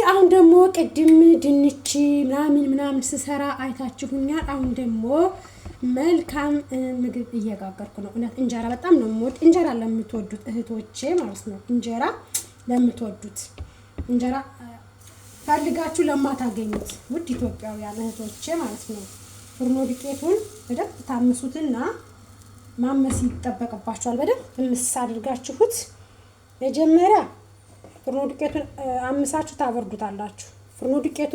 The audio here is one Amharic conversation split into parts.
አሁን ደግሞ ቅድም ድንች ምናምን ስሰራ አይታችሁኛል። አሁን ደግሞ መልካም ምግብ እየጋገርኩ ነው። እውነት እንጀራ በጣም ነው የምወድ። እንጀራ ለምትወዱት እህቶቼ ማለት ነው፣ እንጀራ ለምትወዱት፣ እንጀራ ፈልጋችሁ ለማታገኙት ውድ ኢትዮጵያውያን እህቶቼ ማለት ነው፣ ፍርኖ ዱቄቱን በደንብ ታምሱትና ማመስ ይጠበቅባችኋል። በደንብ ምስ አድርጋችሁት መጀመሪያ ፍርኖ ዱቄቱን አምሳችሁ ታበርዱታላችሁ። ፍርኖ ዱቄቱ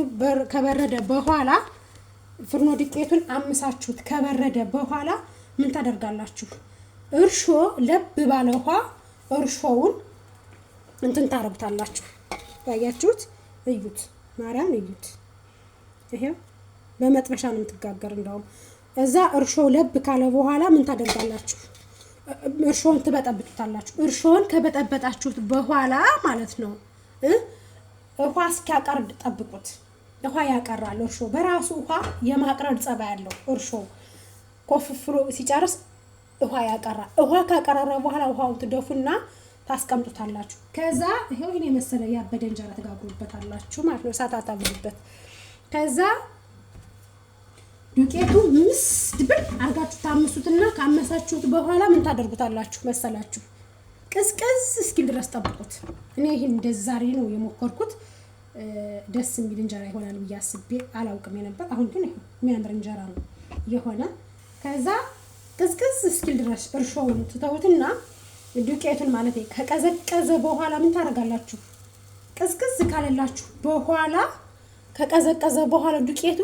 ከበረደ በኋላ ፍርኖ ዱቄቱን አምሳችሁት ከበረደ በኋላ ምን ታደርጋላችሁ? እርሾ ለብ ባለ ውሃ እርሾውን እንትን ታረጉታላችሁ። ያያችሁት? እዩት፣ ማርያም እዩት። ይሄው በመጥበሻ ነው የምትጋገር። እንደውም እዛ እርሾ ለብ ካለ በኋላ ምን ታደርጋላችሁ? እርሾን ትበጠብጡታላችሁ። እርሾን ከበጠበጣችሁት በኋላ ማለት ነው ውሃ እስኪያቀርድ ጠብቁት። ውሃ ያቀራል። እርሾ በራሱ ውሃ የማቅረድ ጸባይ ያለው እርሾ ኮፍፍሎ ሲጨርስ ውሃ ያቀራል። ውሃ ካቀረረ በኋላ ውሃውን ትደፉና ታስቀምጡታላችሁ። ከዛ ይሄው ይሄን የመሰለ ያበደ እንጀራ ተጋግሩበታላችሁ ማለት ነው። እሳት አታብዙበት። ከዛ ዱቄቱ ምስ ድብል አርጋችሁ ታምሱትና ካመሳችሁት በኋላ ምን ታደርጉታላችሁ መሰላችሁ? ቅዝቅዝ እስኪል ድረስ ጠብቁት። እኔ ይሄን እንደዛሬ ነው የሞከርኩት። ደስ የሚል እንጀራ ይሆናል ብዬ አስቤ አላውቅም ነበር። አሁን ግን ይሄ የሚያምር እንጀራ ነው የሆነ። ከዛ ቅዝቅዝ እስኪል ድረስ እርሾውን ትተውትና ዱቄቱን ማለት ከቀዘቀዘ በኋላ ምን ታደርጋላችሁ? ቅዝቅዝ ካለላችሁ በኋላ ከቀዘቀዘ በኋላ ዱቄቱ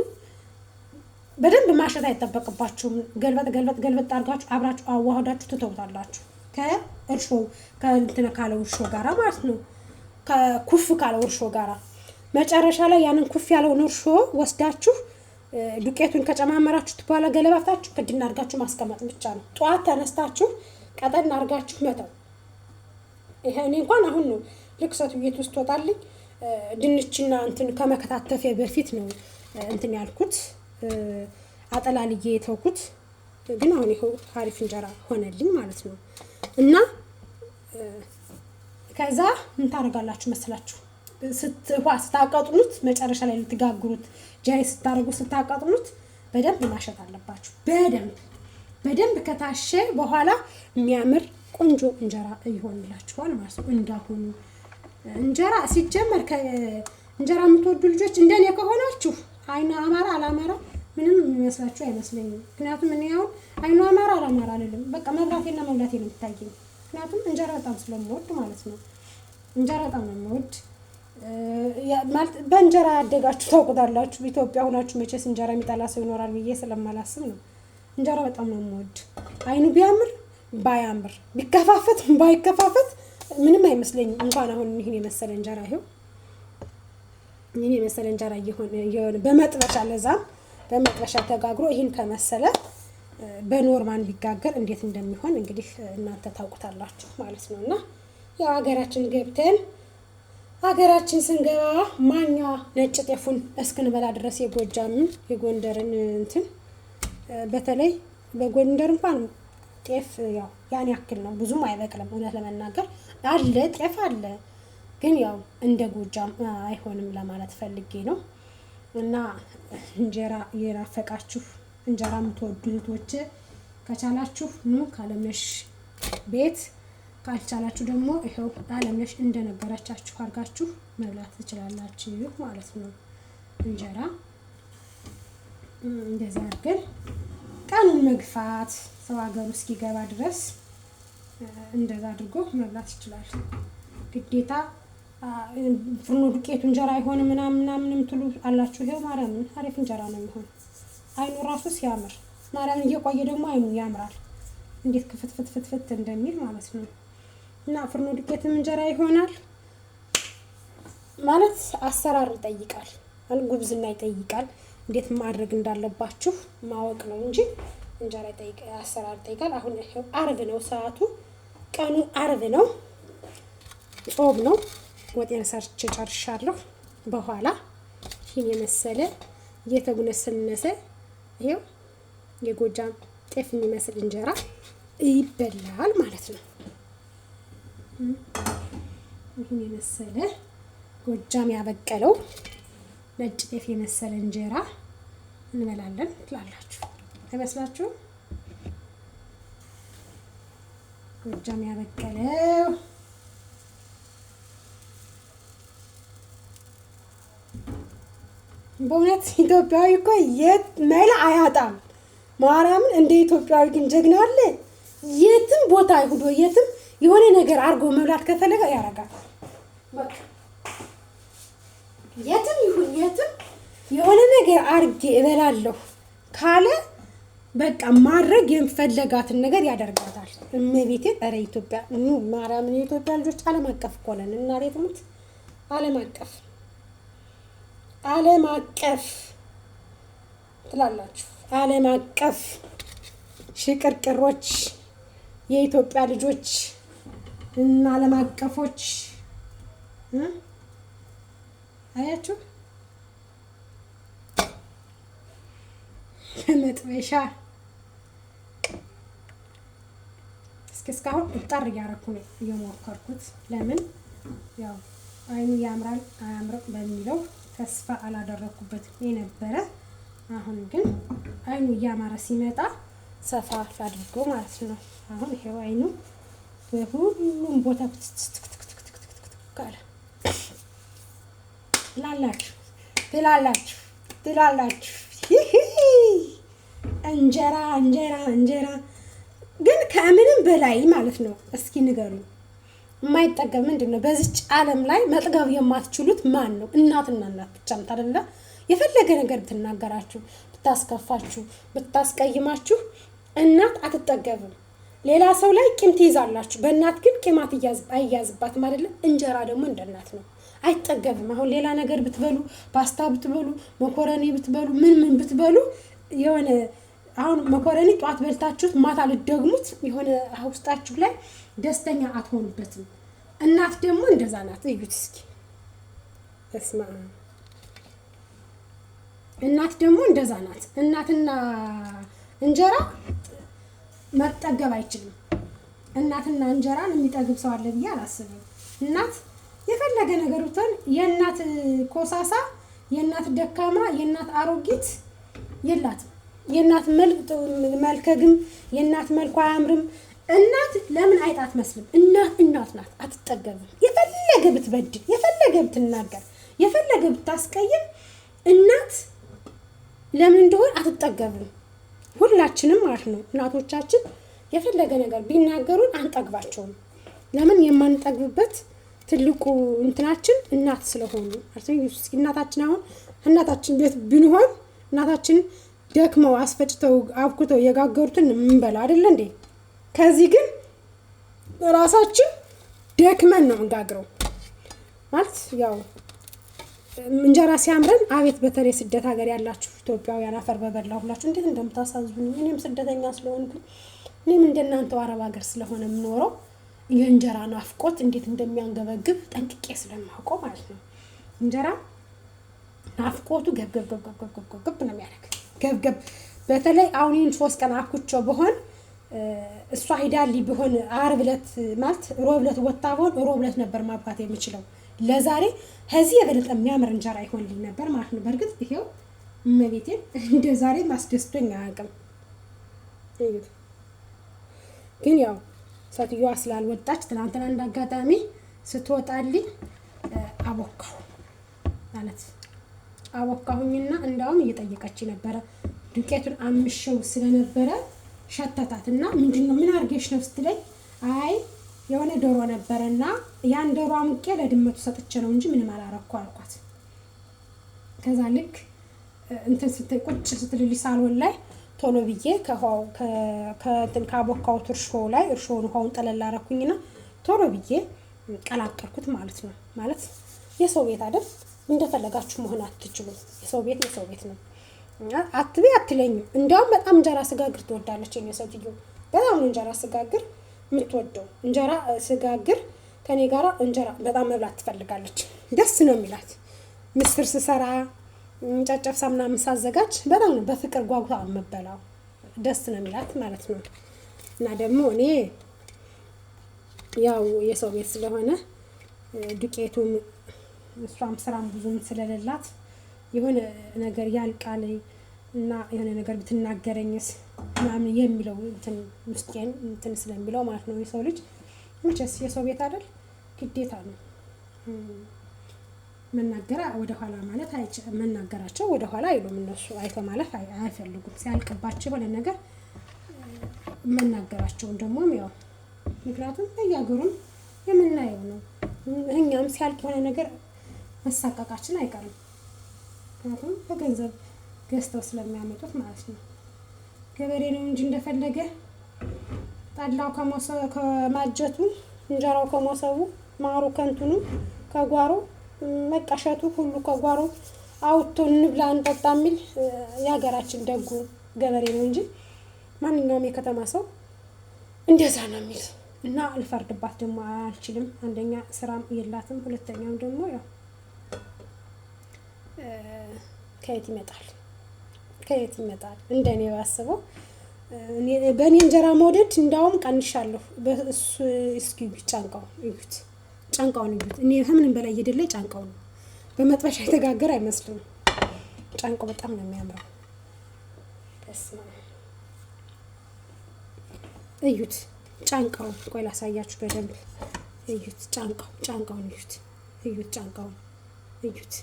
በደንብ ማሸት አይጠበቅባችሁም። ገልበጥ አድርጋችሁ አብራችሁ አዋህዳችሁ ትተውታላችሁ ከእርሾ ከእንትና ካለው እርሾ ጋራ ማለት ነው። ከኩፍ ካለው እርሾ ጋራ መጨረሻ ላይ ያንን ኩፍ ያለውን እርሾ ወስዳችሁ ዱቄቱን ከጨማመራችሁት በኋላ ገለባታችሁ ክድና አድርጋችሁ ማስቀመጥ ብቻ ነው። ጧት ተነስታችሁ ቀጠን አድርጋችሁ መተው። ይሄ እኔ እንኳን አሁን ነው ልክ ሰቱ ቤት ውስጥ ወጣልኝ ድንችና እንትን ከመከታተፌ በፊት ነው እንትን ያልኩት አጠላልዬ የተውኩት። ግን አሁን ይሄው አሪፍ እንጀራ ሆነልኝ ማለት ነው። እና ከዛ ምን ታደርጋላችሁ መስላችሁ? ስታቀጥኑት መጨረሻ ላይ ልትጋግሩት ጃይ ስታቀጥኑት በደንብ ማሸት አለባችሁ። በደንብ ከታሸ በኋላ የሚያምር ቆንጆ እንጀራ ይሆንላችኋል ማለት ነው። እንዳሁኑ እንጀራ ሲጀመር እንጀራ የምትወዱ ልጆች እንደኔ ከሆናችሁ አይኑ አማራ አላማራ ምንም የሚመስላችሁ አይመስለኝም። ምክንያቱም እኔ አሁን አይኑ አማራ አላማራ አይደለም፣ በቃ መብራቴና መብላቴ ነው የሚታየኝ። ምክንያቱም እንጀራ በጣም ስለምወድ ማለት ነው። እንጀራ በጣም ነው የምወድ ማለት በእንጀራ ያደጋችሁ ታውቁታላችሁ። ኢትዮጵያ ሆናችሁ መቼስ እንጀራ የሚጠላ ሰው ይኖራል ብዬ ስለማላስብ ነው። እንጀራ በጣም ነው የምወድ። አይኑ ቢያምር ባያምር ቢከፋፈት ባይከፋፈት ምንም አይመስለኝም። እንኳን አሁን ይሄን የመሰለ እንጀራ ይሄው ይሄን የመሰለ እንጀራ ይሆን በመጥበሻ ለዛም በመጥበሻ ተጋግሮ ይሄን ከመሰለ በኖርማል ቢጋገር እንዴት እንደሚሆን እንግዲህ እናንተ ታውቁታላችሁ ማለት ነውና ያው ሀገራችን ስንገባ ማኛ ነጭ ጤፉን እስክንበላ ድረስ የጎጃምን የጎንደርን እንትን በተለይ በጎንደር እንኳን ጤፍ ያው ያን ያክል ነው፣ ብዙም አይበቅልም። እውነት ለመናገር አለ ጤፍ አለ፣ ግን ያው እንደ ጎጃም አይሆንም ለማለት ፈልጌ ነው። እና እንጀራ የናፈቃችሁ እንጀራ የምትወዱ እህቶች ከቻላችሁ ኑ ካለምነሽ ቤት፣ ካልቻላችሁ ደግሞ ይሄው አለምነሽ እንደነገረቻችሁ አድርጋችሁ መብላት ትችላላችሁ ማለት ነው። እንጀራ እንደዛ አድርገን ቀኑን መግፋት ሰው ሀገሩ እስኪገባ ድረስ እንደዛ አድርጎ መብላት ይችላል። ግዴታ ፍርኖ ዱቄቱ እንጀራ አይሆን ምናምን የምትሉ አላችሁ። ይሄው ማርያምን አሪፍ እንጀራ ነው የሚሆን። አይኑ ራሱ ሲያምር ማርያምን እየቆየ ደግሞ አይኑ ያምራል። እንዴት ክፍትፍትፍት እንደሚል ማለት ነው። እና ፍርኖ ዱቄትም እንጀራ ይሆናል ማለት አሰራር ይጠይቃል፣ ጉብዝና ይጠይቃል። እንዴት ማድረግ እንዳለባችሁ ማወቅ ነው እንጂ እንጀራ ይጠይቃል፣ አሰራር ይጠይቃል። አሁን አርብ ነው ሰዓቱ፣ ቀኑ አርብ ነው፣ ጾም ነው። ወጤን ሰርቼ ጨርሻለሁ። በኋላ ይሄን የመሰለ እየተጉነሰነሰ ይሄው የጎጃም ጤፍ የሚመስል እንጀራ ይበላል ማለት ነው። ይሄን የመሰለ ጎጃም ያበቀለው ነጭ ጤፍ የመሰለ እንጀራ እንበላለን ትላላችሁ አይመስላችሁም? ጎጃም ያበቀለው በእውነት ኢትዮጵያዊ እኮ የት መላ አያጣም። ማርያምን እንደ ኢትዮጵያዊ ግን ጀግና አለ። የትም ቦታ ይሁዶ የትም የሆነ ነገር አድርጎ መብላት ከፈለገ ያደርጋል። በቃ የትም ይሁን የትም የሆነ ነገር አድርጌ እበላለሁ ካለ በቃ ማድረግ የምፈለጋትን ነገር ያደርጋታል። እመቤቴን ኧረ ኢትዮጵያ ማርያምን የኢትዮጵያ ልጆች ዓለም አቀፍ እኮ ነን። እናቴ ትሙት ዓለም አቀፍ ትላላችሁ። ዓለም አቀፍ ሽቅርቅሮች የኢትዮጵያ ልጆች እና ዓለም አቀፎች አያችሁ መጥበሻ እስካሁን እጣር እያደረኩ ነው እየሞከርኩት። ለምን ያው አይኑ ያምራል አያምርም በሚለው ተስፋ አላደረኩበትም የነበረ። አሁን ግን አይኑ እያማረ ሲመጣ ሰፋ አድርገው ማለት ነው። አሁን ይሄው አይኑ በሁሉም ቦታ ካለ ትላላችሁ እንጀራ ግን ከምንም በላይ ማለት ነው። እስኪ ንገሩኝ የማይጠገብ ምንድን ነው? በዚች ዓለም ላይ መጥገብ የማትችሉት ማን ነው? እናትና እናት ብቻ ነው አይደለ? የፈለገ ነገር ብትናገራችሁ፣ ብታስከፋችሁ፣ ብታስቀይማችሁ እናት አትጠገብም። ሌላ ሰው ላይ ቂም ትይዛላችሁ፣ በእናት ግን ቂማት አይያዝባትም አይደለ? እንጀራ ደግሞ እንደ እናት ነው፣ አይጠገብም። አሁን ሌላ ነገር ብትበሉ፣ ፓስታ ብትበሉ፣ መኮረኒ ብትበሉ፣ ምን ብትበሉ የሆነ አሁን መኮረኒ ጧት በልታችሁት ማታ ልትደግሙት የሆነ ውስጣችሁ ላይ ደስተኛ አትሆኑበትም። እናት ደግሞ እንደዛ ናት። እዩት እስኪ እስማ እናት ደግሞ እንደዛ ናት። እናትና እንጀራ መጠገብ አይችልም። እናትና እንጀራን የሚጠግብ ሰው አለ ብዬ አላስብም። እናት የፈለገ ነገር ብትሆን የእናት ኮሳሳ፣ የእናት ደካማ፣ የእናት አሮጊት የላትም። የእናት መልከግም የእናት መልኩ አያምርም። እናት ለምን አይጣ አትመስልም? እናት ናት፣ አትጠገብም። የፈለገ ብትበድል፣ የፈለገ ብትናገር፣ የፈለገ ብታስቀይም እናት ለምን እንደሆነ አትጠገብም። ሁላችንም ማለት ነው እናቶቻችን የፈለገ ነገር ቢናገሩን አንጠግባቸውም። ለምን የማንጠግብበት ትልቁ እንትናችን እናት ስለሆኑ እናታችን አሁን እናታችን ቤት ብንሆን እናታችን ደክመው አስፈጭተው አብኩተው የጋገሩትን እንበላ አይደል እንዴ? ከዚህ ግን ራሳችን ደክመን ነው እንጋግረው ማለት ያው እንጀራ ሲያምረን አቤት። በተለይ ስደት ሀገር ያላችሁ ኢትዮጵያውያን አፈር በበላሁ ሁላችሁ እንዴት እንደምታሳዝኑ። እኔም ስደተኛ ስለሆንኩ እኔም እንደናንተው አረብ ሀገር ስለሆነ የምኖረው የእንጀራ ናፍቆት እንዴት እንደሚያንገበግብ ጠንቅቄ ስለማውቀው ማለት ነው። እንጀራ ናፍቆቱ ገብገብ ነው የሚያደርግ ገብገብ። በተለይ አሁን ይህን 3 ቀን አኩቸው በሆን እሷ ሂዳልኝ ቢሆን ዓርብ ዕለት ማለት ሮብ ዕለት ወጣ በሆን ሮብ ዕለት ነበር ማብካት የምችለው። ለዛሬ ከዚህ የበለጠ የሚያምር እንጀራ ይሆንልኝ ነበር ማለት ነው። በእርግጥ ይሄው እመቤቴን እንደ ዛሬ ማስደስቶኝ አያውቅም። ግን ያው ሴትዮዋ ስላልወጣች ትናንትና እንዳጋጣሚ ስትወጣልኝ አቦካሁ ማለት አቦካሁኝና እንዳውም እየጠየቀች ነበረ። ዱቄቱን አምሽው ስለነበረ ሸተታትና ምንድነው ምን አርገሽ ነው ስትለኝ አይ የሆነ ዶሮ ነበርና ያን ዶሮ አሙቄ ለድመቱ ሰጥቼ ነው እንጂ ምንም አላረኩ አልኳት። ከዛ ልክ እንትን ቁጭ ስትልልኝ ሳልሆን ላይ ቶሎ ብዬ ከእንትን ካቦካው እርሾ ላይ እርሾውን ውሃውን ጠለል አደረኩኝና ቶሎ ብዬ ቀላቀልኩት ማለት ነው። ማለት የሰው ቤት አይደል እንደፈለጋችሁ መሆን አትችሉም። የሰው ቤት ነው። አትቤ አትለኝም። እንደውም በጣም እንጀራ ስጋግር ትወዳለች የኔ ሴትዮ። በጣም እንጀራ ስጋግር የምትወደው እንጀራ ስጋግር ከኔ ጋር እንጀራ በጣም መብላት ትፈልጋለች። ደስ ነው የሚላት። ምስር ስሰራ ጨጨብሳ ምናምን ሳዘጋጅ በጣም ነው በፍቅር ጓጉታ የምበላው። ደስ ነው የሚላት ማለት ነው። እና ደግሞ እኔ ያው የሰው ቤት ስለሆነ ዱቄቱን እሷም ስራም ብዙም ስለሌላት የሆነ ነገር ያልቃል እና የሆነ ነገር ብትናገረኝስ ምናምን የሚለው እንትን ውስጤን እንትን ስለሚለው ማለት ነው። የሰው ልጅ መቼስ የሰው ቤት አይደል ግዴታ ነው መናገር ወደ ኋላ ማለት መናገራቸው ወደ ኋላ አይሉም እነሱ አይቶ ማለት አይፈልጉም። ሲያልቅባቸው የሆነ ነገር መናገራቸውን ደግሞ ያው ምክንያቱም በየሀገሩም የምናየው ነው። እኛም ሲያልቅ የሆነ ነገር መሳቀቃችን አይቀርም። ምክንያቱም በገንዘብ ገዝተው ስለሚያመጡት ማለት ነው። ገበሬ ነው እንጂ እንደፈለገ ጠላው ከማጀቱ እንጀራው ከመሶቡ ማሩ ከንቱኑ ከጓሮ መቀሸቱ ሁሉ ከጓሮ አውጥቶ እንብላ እንጠጣ የሚል የሀገራችን ደጉ ገበሬ ነው እንጂ ማንኛውም የከተማ ሰው እንደዛ ነው የሚል እና አልፈርድባት ደግሞ አልችልም። አንደኛ ስራም የላትም፣ ሁለተኛም ደግሞ ያው ከየት ይመጣል እንደኔ ባስበው በእኔ እንጀራ መውደድ እንዳውም ቀንሻለሁ። በእሱ እስኪ ጫንቃው እዩት፣ ጫንቃውን እዩት። እኔ ከምንም በላይ እየደለኝ ጫንቃው ነው። በመጥበሻ የተጋገረ አይመስልም። ጫንቃው በጣም ነው የሚያምረው። እዩት ጫንቃውን። ቆይ ላሳያችሁ በደንብ እዩት። ጫንቃውን እዩት። ጫንቃውን እዩት።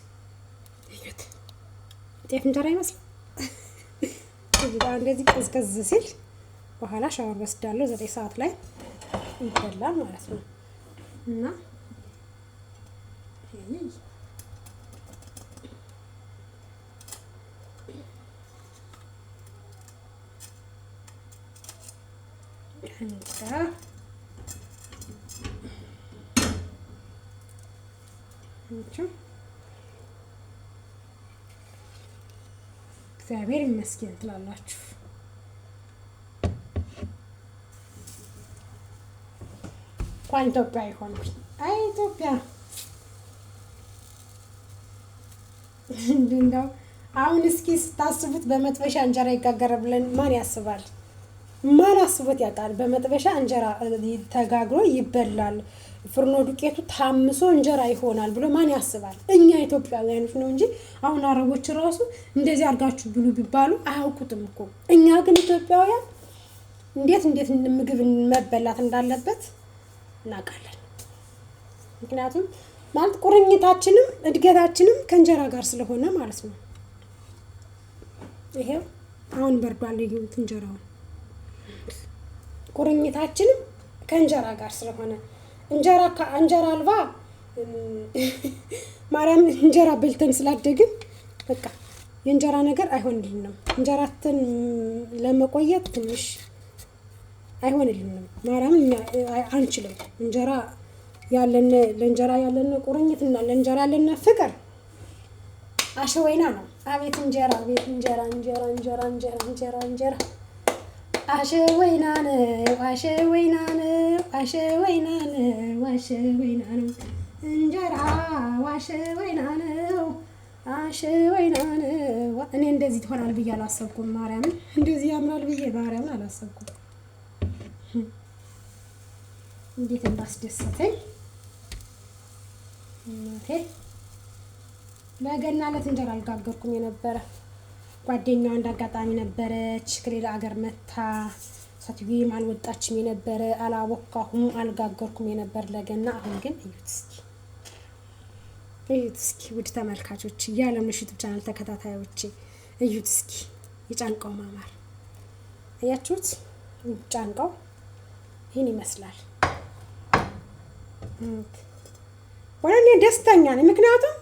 ጤፍ እንጀራ አይመስልም? እንደዚህ ቅዝቅዝ ሲል በኋላ ሻወር ወስዳለሁ። 9 ሰዓት ላይ ይበላል ማለት ነው። እና እግዚአብሔር ይመስገን ትላላችሁ። እንኳን ኢትዮጵያ ይሆንኩኝ። አይ ኢትዮጵያ እንደው አሁን እስኪ ስታስቡት በመጥበሻ እንጀራ ይጋገራል ብለን ማን ያስባል? ማን አስቦት ያውቃል? በመጥበሻ እንጀራ ተጋግሮ ይበላል፣ ፍርኖ ዱቄቱ ታምሶ እንጀራ ይሆናል ብሎ ማን ያስባል? እኛ ኢትዮጵያውያኖች ነው እንጂ አሁን አረቦች ራሱ እንደዚህ አድርጋችሁ ብሉ ቢባሉ አያውቁትም እኮ። እኛ ግን ኢትዮጵያውያን እንዴት ምግብ መበላት እንዳለበት እናውቃለን። ምክንያቱም ማለት ቁርኝታችንም እድገታችንም ከእንጀራ ጋር ስለሆነ ማለት ነው። ይሄው አሁን በርዷል። ይሁት እንጀራውን ቁርኝታችንም ከእንጀራ ጋር ስለሆነ እንጀራ አልባ ማርያም እንጀራ በልተን ስላደግን በቃ የእንጀራ ነገር አይሆንልንም። እንጀራትን ለመቆየት ትንሽ አይሆንልንም። ማርያም አንችልም። እንጀራ ያለን ለእንጀራ ያለን ቁርኝትና ለእንጀራ ያለን ፍቅር አሸወይና ነው። አቤት እንጀራ አሸወይና ነው እንጀራ አሸወይና ነው። እኔ እንደዚህ ትሆናል ብዬ አላሰብኩም። ማርያምን እንደዚህ ያምራል ብዬ ማርያምን አላሰብኩም። እንዴት እንዳስደሰተኝ እናቴ። ለገና ዕለት እንጀራ አልጋገርኩም የነበረ ጓደኛዋ እንዳጋጣሚ ነበረች ከሌላ ሀገር መታ ሳትዩም አልወጣችም የነበረ አላቦካሁም አልጋገርኩም የነበር ለገና። አሁን ግን እዩት እስኪ ውድ ተመልካቾች፣ የዓለም ዩቲዩብ ቻናል ተከታታዮቼ እዩት እስኪ የጫንቃው ማማር አያችሁት? ጫንቃው ይህን ይመስላል። ወለኔ ደስተኛ ነኝ። ምክንያቱም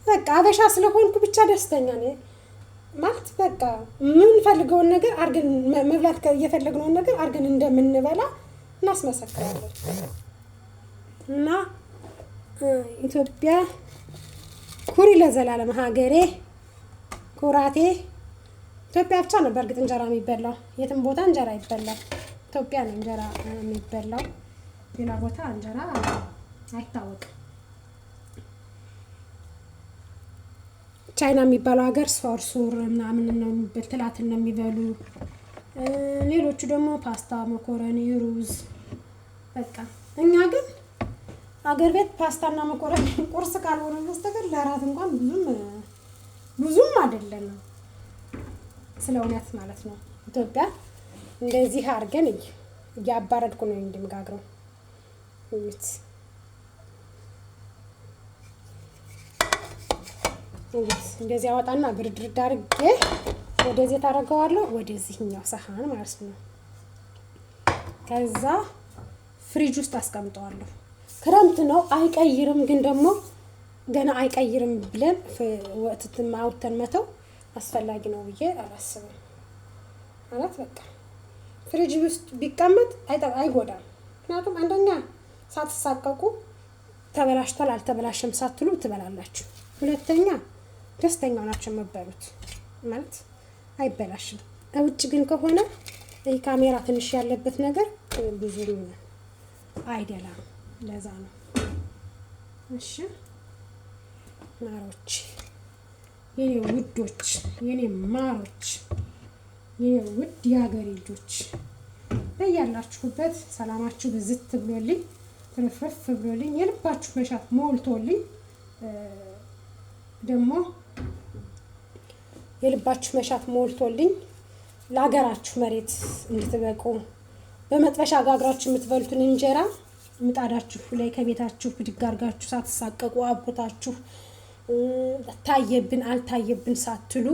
በቃ አበሻ ስለሆንኩ ብቻ ደስተኛ ነኝ ማለት በቃ የምንፈልገውን ነገር አርገን መብላት እየፈለግነውን ነገር አርገን እንደምንበላ እናስመሰክራለን። እና ኢትዮጵያ ኩሪ ለዘላለም ሀገሬ ኩራቴ። ኢትዮጵያ ብቻ ነው በእርግጥ እንጀራ የሚበላው፣ የትም ቦታ እንጀራ ይበላል። ኢትዮጵያ ነው እንጀራ የሚበላው፣ ሌላ ቦታ እንጀራ አይታወቅም። ቻይና የሚባለው ሀገር ሶርሱር ምናምን ነው ትላትን ነው የሚበሉ። ሌሎቹ ደግሞ ፓስታ፣ መኮረኒ፣ ሩዝ በቃ። እኛ ግን አገር ቤት ፓስታና መኮረኒ ቁርስ ካልሆነ በስተቀር ለራት እንኳን ብዙም አይደለም ስለ እውነት ማለት ነው። ኢትዮጵያ እንደዚህ አድርገን እያባረድኩ ነው እንደምጋግረው እዩት። እንደዚህ አወጣና ብርድርድ አድርጌ ወደዚህ ታደርገዋለሁ ወደዚህኛው ሰሃን ማለት ነው። ከዛ ፍሪጅ ውስጥ አስቀምጠዋለሁ። ክረምት ነው አይቀይርም፣ ግን ደግሞ ገና አይቀይርም ብለን ወጥተን ማውተን መተው አስፈላጊ ነው ብዬ አላስብም። ማለት በቃ ፍሪጅ ውስጥ ቢቀመጥ አይጎዳም። ምክንያቱም አንደኛ ሳትሳቀቁ ተበላሽቷል አልተበላሸም ሳትሉ ትበላላችሁ። ሁለተኛ ደስተኛ ናችሁ መበሉት ማለት አይበላሽም። ውጭ ግን ከሆነ ይሄ ካሜራ ትንሽ ያለበት ነገር ብዙ አይደለም። ለዛ ነው። እሺ ማሮች፣ የኔ ውዶች፣ የኔ ማሮች፣ የኔ ውድ የሀገሬ ልጆች በያላችሁበት ሰላማችሁ ብዝት ብሎልኝ ትርፍርፍ ብሎልኝ የልባችሁ መሻት ሞልቶልኝ ደግሞ የልባችሁ መሻት ሞልቶልኝ ለሀገራችሁ መሬት እንድትበቁ በመጥበሻ ጋግራችሁ የምትበሉትን እንጀራ ምጣዳችሁ ላይ ከቤታችሁ ብድግ አድርጋችሁ ሳትሳቀቁ አቦታችሁ ታየብን አልታየብን ሳትሉ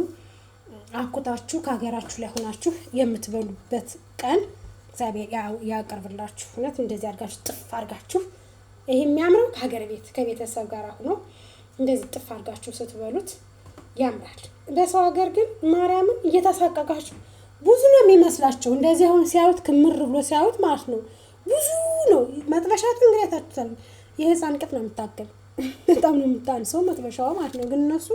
አቆታችሁ ከሀገራችሁ ላይ ሆናችሁ የምትበሉበት ቀን እግዚአብሔር ያቀርብላችሁ። እውነት እንደዚህ አድርጋችሁ ጥፍ አድርጋችሁ ይሄ የሚያምረው ከቤተሰብ ጋር ሆኖ እንደዚህ ጥፍ አድርጋችሁ ስትበሉት ያምራል። በሰው ሀገር ግን ማርያምን እየተሳቀቃችሁ ብዙ ነው የሚመስላቸው። እንደዚህ አሁን ሲያዩት ክምር ብሎ ሲያዩት ማለት ነው ብዙ ነው። መጥበሻቱ እንግዲህ ታጥቷል። የህፃን ቅጥ ነው የምታገል በጣም ነው የምታንሰው መጥበሻው ማለት ነው። ግን እነሱ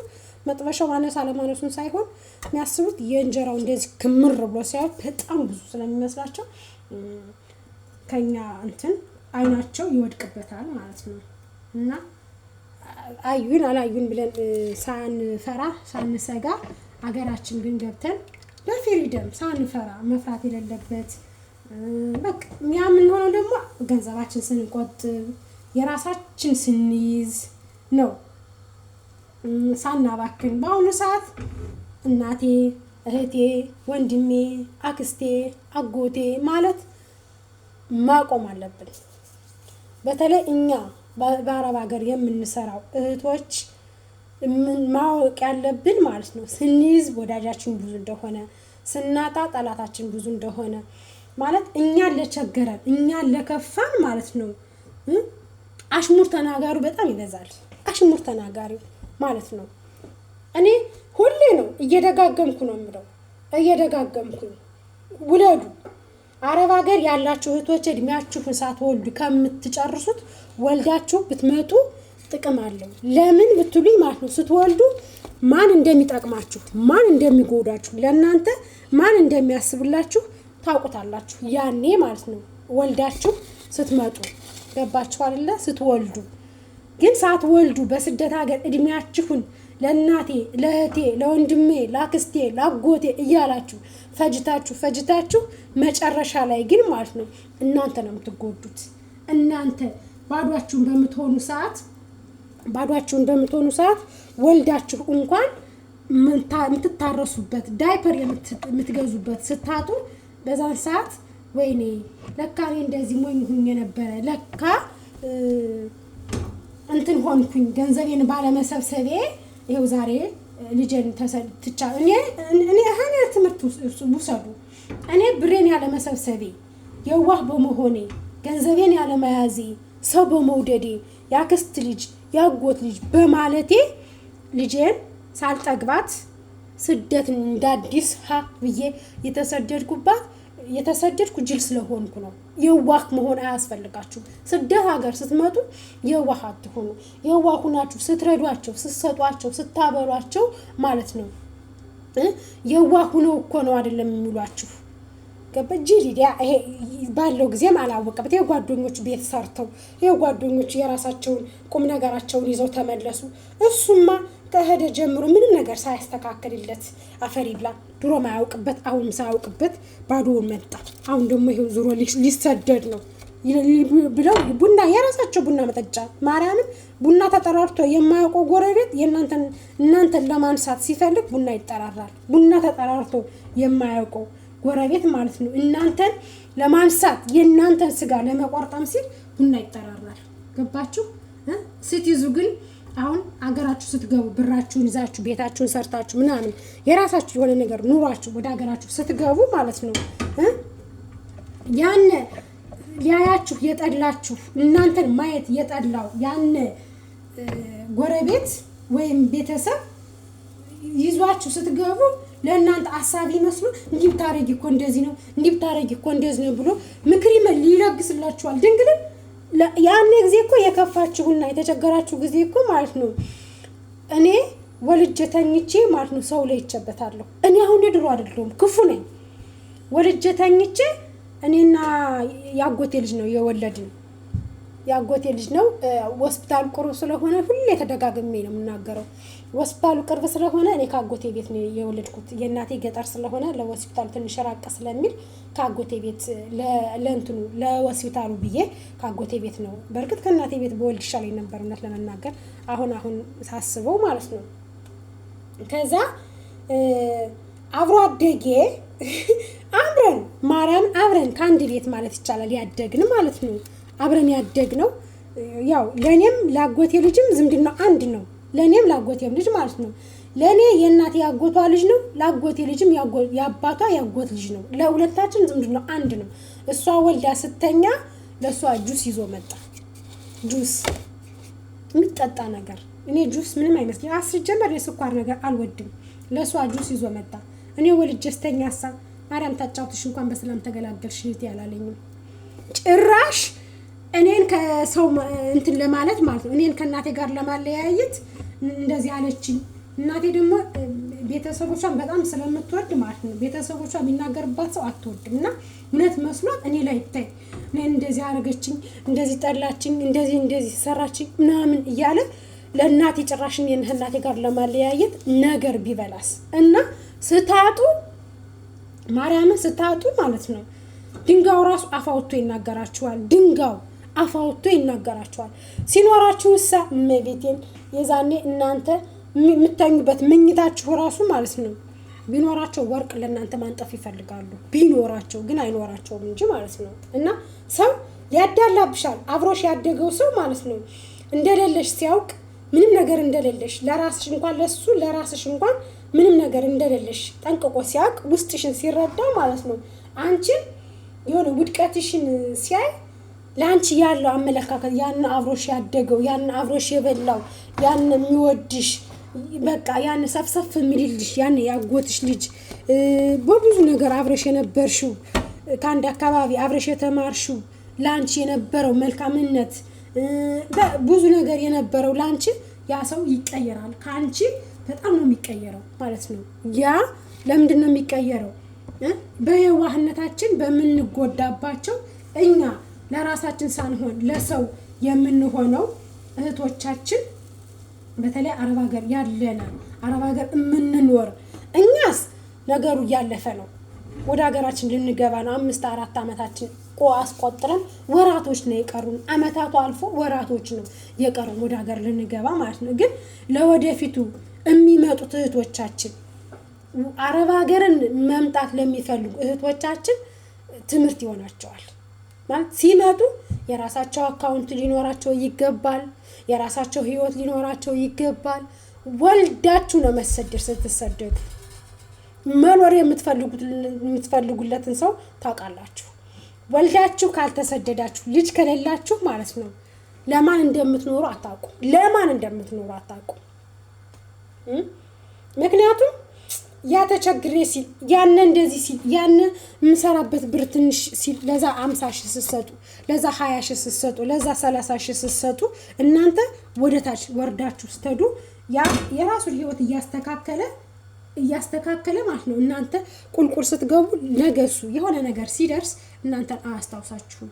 መጥበሻው ማነስ አለማነሱን ሳይሆን የሚያስቡት የእንጀራው እንደዚህ ክምር ብሎ ሲያዩት በጣም ብዙ ስለሚመስላቸው ከኛ እንትን አይናቸው ይወድቅበታል ማለት ነው። እና አዩን አላዩን ብለን ሳንፈራ ሳንሰጋ አገራችን ግን ገብተን በፍሪደም ሳንፈራ መፍራት የሌለበት በቃ ምን ሆኖ ደግሞ ገንዘባችን ስንቆጥብ የራሳችን ስንይዝ ነው ሳናባክን። በአሁኑ ሰዓት እናቴ፣ እህቴ፣ ወንድሜ፣ አክስቴ፣ አጎቴ ማለት ማቆም አለብን። በተለይ እኛ በአረብ ሀገር የምንሰራው እህቶች ማወቅ ያለብን ማለት ነው ስንይዝ ወዳጃችን ብዙ እንደሆነ ስናጣ ጠላታችን ብዙ እንደሆነ ማለት እኛን ለቸገረን እኛን ለከፋን ማለት ነው አሽሙር ተናጋሪው በጣም ይበዛል። አሽሙር ተናጋሪው ማለት ነው። እኔ ሁሌ ነው እየደጋገምኩ ነው የምለው እየደጋገምኩ ውለዱ። አረብ ሀገር ያላችሁ እህቶች እድሜያችሁን ሳትወልዱ ከምትጨርሱት ወልዳችሁ ብትመጡ ጥቅም አለው። ለምን ብትሉኝ ማለት ነው ስትወልዱ ማን እንደሚጠቅማችሁ ማን እንደሚጎዳችሁ ለእናንተ ማን እንደሚያስብላችሁ ታውቁታላችሁ ያኔ ማለት ነው ወልዳችሁ ስትመጡ። ገባችሁ አይደለ? ስትወልዱ ግን ሳትወልዱ በስደት ሀገር እድሜያችሁን ለእናቴ ለእህቴ ለወንድሜ ለአክስቴ ለአጎቴ እያላችሁ ፈጅታችሁ መጨረሻ ላይ ግን ማለት ነው እናንተ ነው የምትጎዱት። እናንተ ባዷችሁን በምትሆኑ ሰዓት ወልዳችሁ እንኳን የምትታረሱበት ዳይፐር የምትገዙበት ስታጡ በዛን ሰዓት ወይኔ ለካ እኔ እንደዚህ ሞኝ ሁኜ ነበረ ለካ እንትን ሆንኩኝ ገንዘቤን ባለመሰብሰቤ ይኸው ዛሬ ልጄን ተሰጥቻ እኔ አሁን ትምህርት ውሰዱ። እኔ ብሬን ያለመሰብሰቤ የዋህ በመሆኔ ገንዘቤን ያለመያዜ ሰው በመውደዴ ያክስት ልጅ ያጎት ልጅ በማለቴ ልጄን ሳልጠግባት ስደት እንዳዲስ ብዬ የተሰደድኩ ጅል ስለሆንኩ ነው። የዋህ መሆን አያስፈልጋችሁም። ስደት ሀገር ስትመጡ የዋህ አትሆኑ። የዋህ ሁናችሁ ስትረዷቸው ስትሰጧቸው ስታበሏቸው ማለት ነው የዋህ ሁነው እኮ ነው አይደለም የሚሏችሁ። ገበጅሊዲያ ይሄ ባለው ጊዜም አላወቀበት የጓደኞቹ ቤት ሰርተው የጓደኞቹ የራሳቸውን ቁም ነገራቸውን ይዘው ተመለሱ። እሱማ ከሄደ ጀምሮ ምንም ነገር ሳያስተካክልለት አፈር ይብላ። ድሮ ማያውቅበት አሁን ሳያውቅበት ባዶውን መጣ። አሁን ደግሞ ይሄው ዙሮ ሊሰደድ ነው። ብለው ቡና የራሳቸው ቡና መጠጫ ማርያምን ቡና ተጠራርቶ የማያውቀው ጎረቤት እናንተን ለማንሳት ሲፈልግ ቡና ይጠራራል። ቡና ተጠራርቶ የማያውቀው ጎረቤት ማለት ነው እናንተን ለማንሳት የእናንተን ስጋ ለመቆርጠም ሲል ቡና ይጠራራል። ገባችሁ? ስትይዙ ግን አሁን አገራችሁ ስትገቡ ብራችሁን ይዛችሁ ቤታችሁን ሰርታችሁ ምናምን የራሳችሁ የሆነ ነገር ኑሯችሁ ወደ አገራችሁ ስትገቡ ማለት ነው ያን ሊያያችሁ የጠላችሁ እናንተን ማየት የጠላው ያን ጎረቤት ወይም ቤተሰብ ይዟችሁ ስትገቡ ለእናንተ አሳቢ መስሎ እንዲህ ብታረጊ እኮ እንደዚህ ነው እንዲህ ብታረጊ እኮ እንደዚህ ነው ብሎ ምክር ይለግስላችኋል። ድንግል ያን ጊዜ እኮ የከፋችሁና የተቸገራችሁ ጊዜ እኮ ማለት ነው እኔ ወልጄ ተኝቼ ማለት ነው ሰው ላይ ይቸበታለሁ። እኔ አሁን ድሮ አይደለም ክፉ ነኝ። ወልጄ ተኝቼ እኔና ያጎቴ ልጅ ነው የወለድን። ያጎቴ ልጅ ነው ሆስፒታል ቅርብ ስለሆነ ሁሌ ተደጋግሜ ነው የምናገረው። ሆስፒታሉ ቅርብ ስለሆነ እኔ ካጎቴ ቤት ነው የወለድኩት። የእናቴ ገጠር ስለሆነ ለሆስፒታሉ ትንሽ ራቅ ስለሚል ካጎቴ ቤት ለሆስፒታሉ ብዬ ካጎቴ ቤት ነው። በርግጥ ከእናቴ ቤት በወልድ ይሻለኝ ነበር እውነት ለመናገር አሁን ሳስበው ማለት ነው። ከዛ አብሮ አደጌ አብረን ማርያም አብረን ከአንድ ቤት ማለት ይቻላል ያደግን ማለት ነው። አብረን ያደግነው ያው ለኔም ላጎቴ ልጅም ዝምድና አንድ ነው። ለኔም ላጎቴም ልጅ ማለት ነው። ለኔ የእናቴ ያጎቷ ልጅ ነው፣ ላጎቴ ልጅም ያባቷ ያጎት ልጅ ነው። ለሁለታችን ዝምድና አንድ ነው። እሷ ወልዳ ስተኛ ለሷ ጁስ ይዞ መጣ። ጁስ የሚጠጣ ነገር እኔ ጁስ ምንም አይመስልኝ አስጀመር የስኳር ነገር አልወድም። ለሷ ጁስ ይዞ መጣ። እኔ ወልጄ ስተኛሳ ማርያም ታጫውትሽ እንኳን በሰላም ተገላገልሽ እህት ያላለኝም ጭራሽ እኔን ከሰው እንትን ለማለት ማለት ነው እኔን ከእናቴ ጋር ለማለያየት እንደዚህ አለችኝ። እናቴ ደግሞ ቤተሰቦቿን በጣም ስለምትወድ ማለት ነው ቤተሰቦቿ የሚናገርባት ሰው አትወድም እና እውነት መስሏት እኔ ላይ ይታይ እኔን እንደዚህ አረገችኝ፣ እንደዚህ ጠላችኝ፣ እንደዚህ ሰራችኝ ምናምን እያለ ለእናቴ ጭራሽ እኔን ከእናቴ ጋር ለማለያየት ነገር ቢበላስ እና ስታጡ ማርያምን ስታጡ ማለት ነው ድንጋው ራሱ አፋውቶ ይናገራችኋል። ድንጋው አፋውቶ ይናገራችኋል። ሲኖራችሁ መቤቴን የዛኔ እናንተ የምታኙበት ምኝታችሁ ራሱ ማለት ነው ቢኖራቸው ወርቅ ለእናንተ ማንጠፍ ይፈልጋሉ። ቢኖራቸው ግን አይኖራቸውም እንጂ ማለት ነው። እና ሰው ያዳላብሻል። አብሮሽ ያደገው ሰው ማለት ነው እንደሌለሽ ሲያውቅ ምንም ነገር እንደሌለሽ ለራስሽ እንኳን ለራስሽ እንኳን ምንም ነገር እንደሌለሽ ጠንቅቆ ሲያውቅ ውስጥሽን ሲረዳ ማለት ነው አንቺን የሆነ ውድቀትሽን ሲያይ ለአንቺ ያለው አመለካከት ያን አብሮሽ ያደገው ያን አብሮሽ የበላው ያን የሚወድሽ በቃ ያን ሰፍሰፍ የሚልልሽ ያን ያጎትሽ ልጅ በብዙ ነገር አብረሽ የነበርሽው ከአንድ አካባቢ አብረሽ የተማርሽው ለአንቺ የነበረው መልካምነት ብዙ ነገር የነበረው ለአንቺ ያ ሰው ይቀየራል። ከአንቺ በጣም ነው የሚቀየረው ማለት ነው። ያ ለምንድን ነው የሚቀየረው? በየዋህነታችን በምንጎዳባቸው እኛ ለራሳችን ሳንሆን ለሰው የምንሆነው እህቶቻችን በተለይ አረብ ሀገር ያለና አረብ ሀገር የምንኖር እኛስ ነገሩ እያለፈ ነው። ወደ ሀገራችን ልንገባ ነው። 5-4 አመታችን አስቆጥረን ወራቶች ነው የቀሩን። አመታቱ አልፎ ወራቶች ነው የቀሩን ወደ ሀገር ልንገባ ማለት ነው። ግን ለወደፊቱ የሚመጡት እህቶቻችን አረብ ሀገርን መምጣት ለሚፈልጉ እህቶቻችን ትምህርት ይሆናቸዋል ማለት ሲመጡ የራሳቸው አካውንት ሊኖራቸው ይገባል። የራሳቸው ህይወት ሊኖራቸው ይገባል። ወልዳችሁ ነው መሰደድ ስትሰደዱ መኖር የምትፈልጉለትን ሰው ታውቃላችሁ። ወልዳችሁ ካልተሰደዳችሁ ልጅ ከሌላችሁ ማለት ነው ለማን እንደምትኖሩ አታውቁም። ምክንያቱም ያ ተቸግሬ ሲል ያን እንደዚህ ሲል ያን የምሰራበት ብር ትንሽ ሲል ለዛ 50,000 ስትሰጡ ለዛ 20,000 ስትሰጡ ለዛ 30,000 ስትሰጡ እናንተ ወደታች ወርዳችሁ ስትሄዱ ያ የራሱን ህይወት እያስተካከለ ማለት ነው። እናንተ ቁልቁል ስትገቡ ነገሱ የሆነ ነገር ሲደርስ እናንተን አያስታውሳችሁም።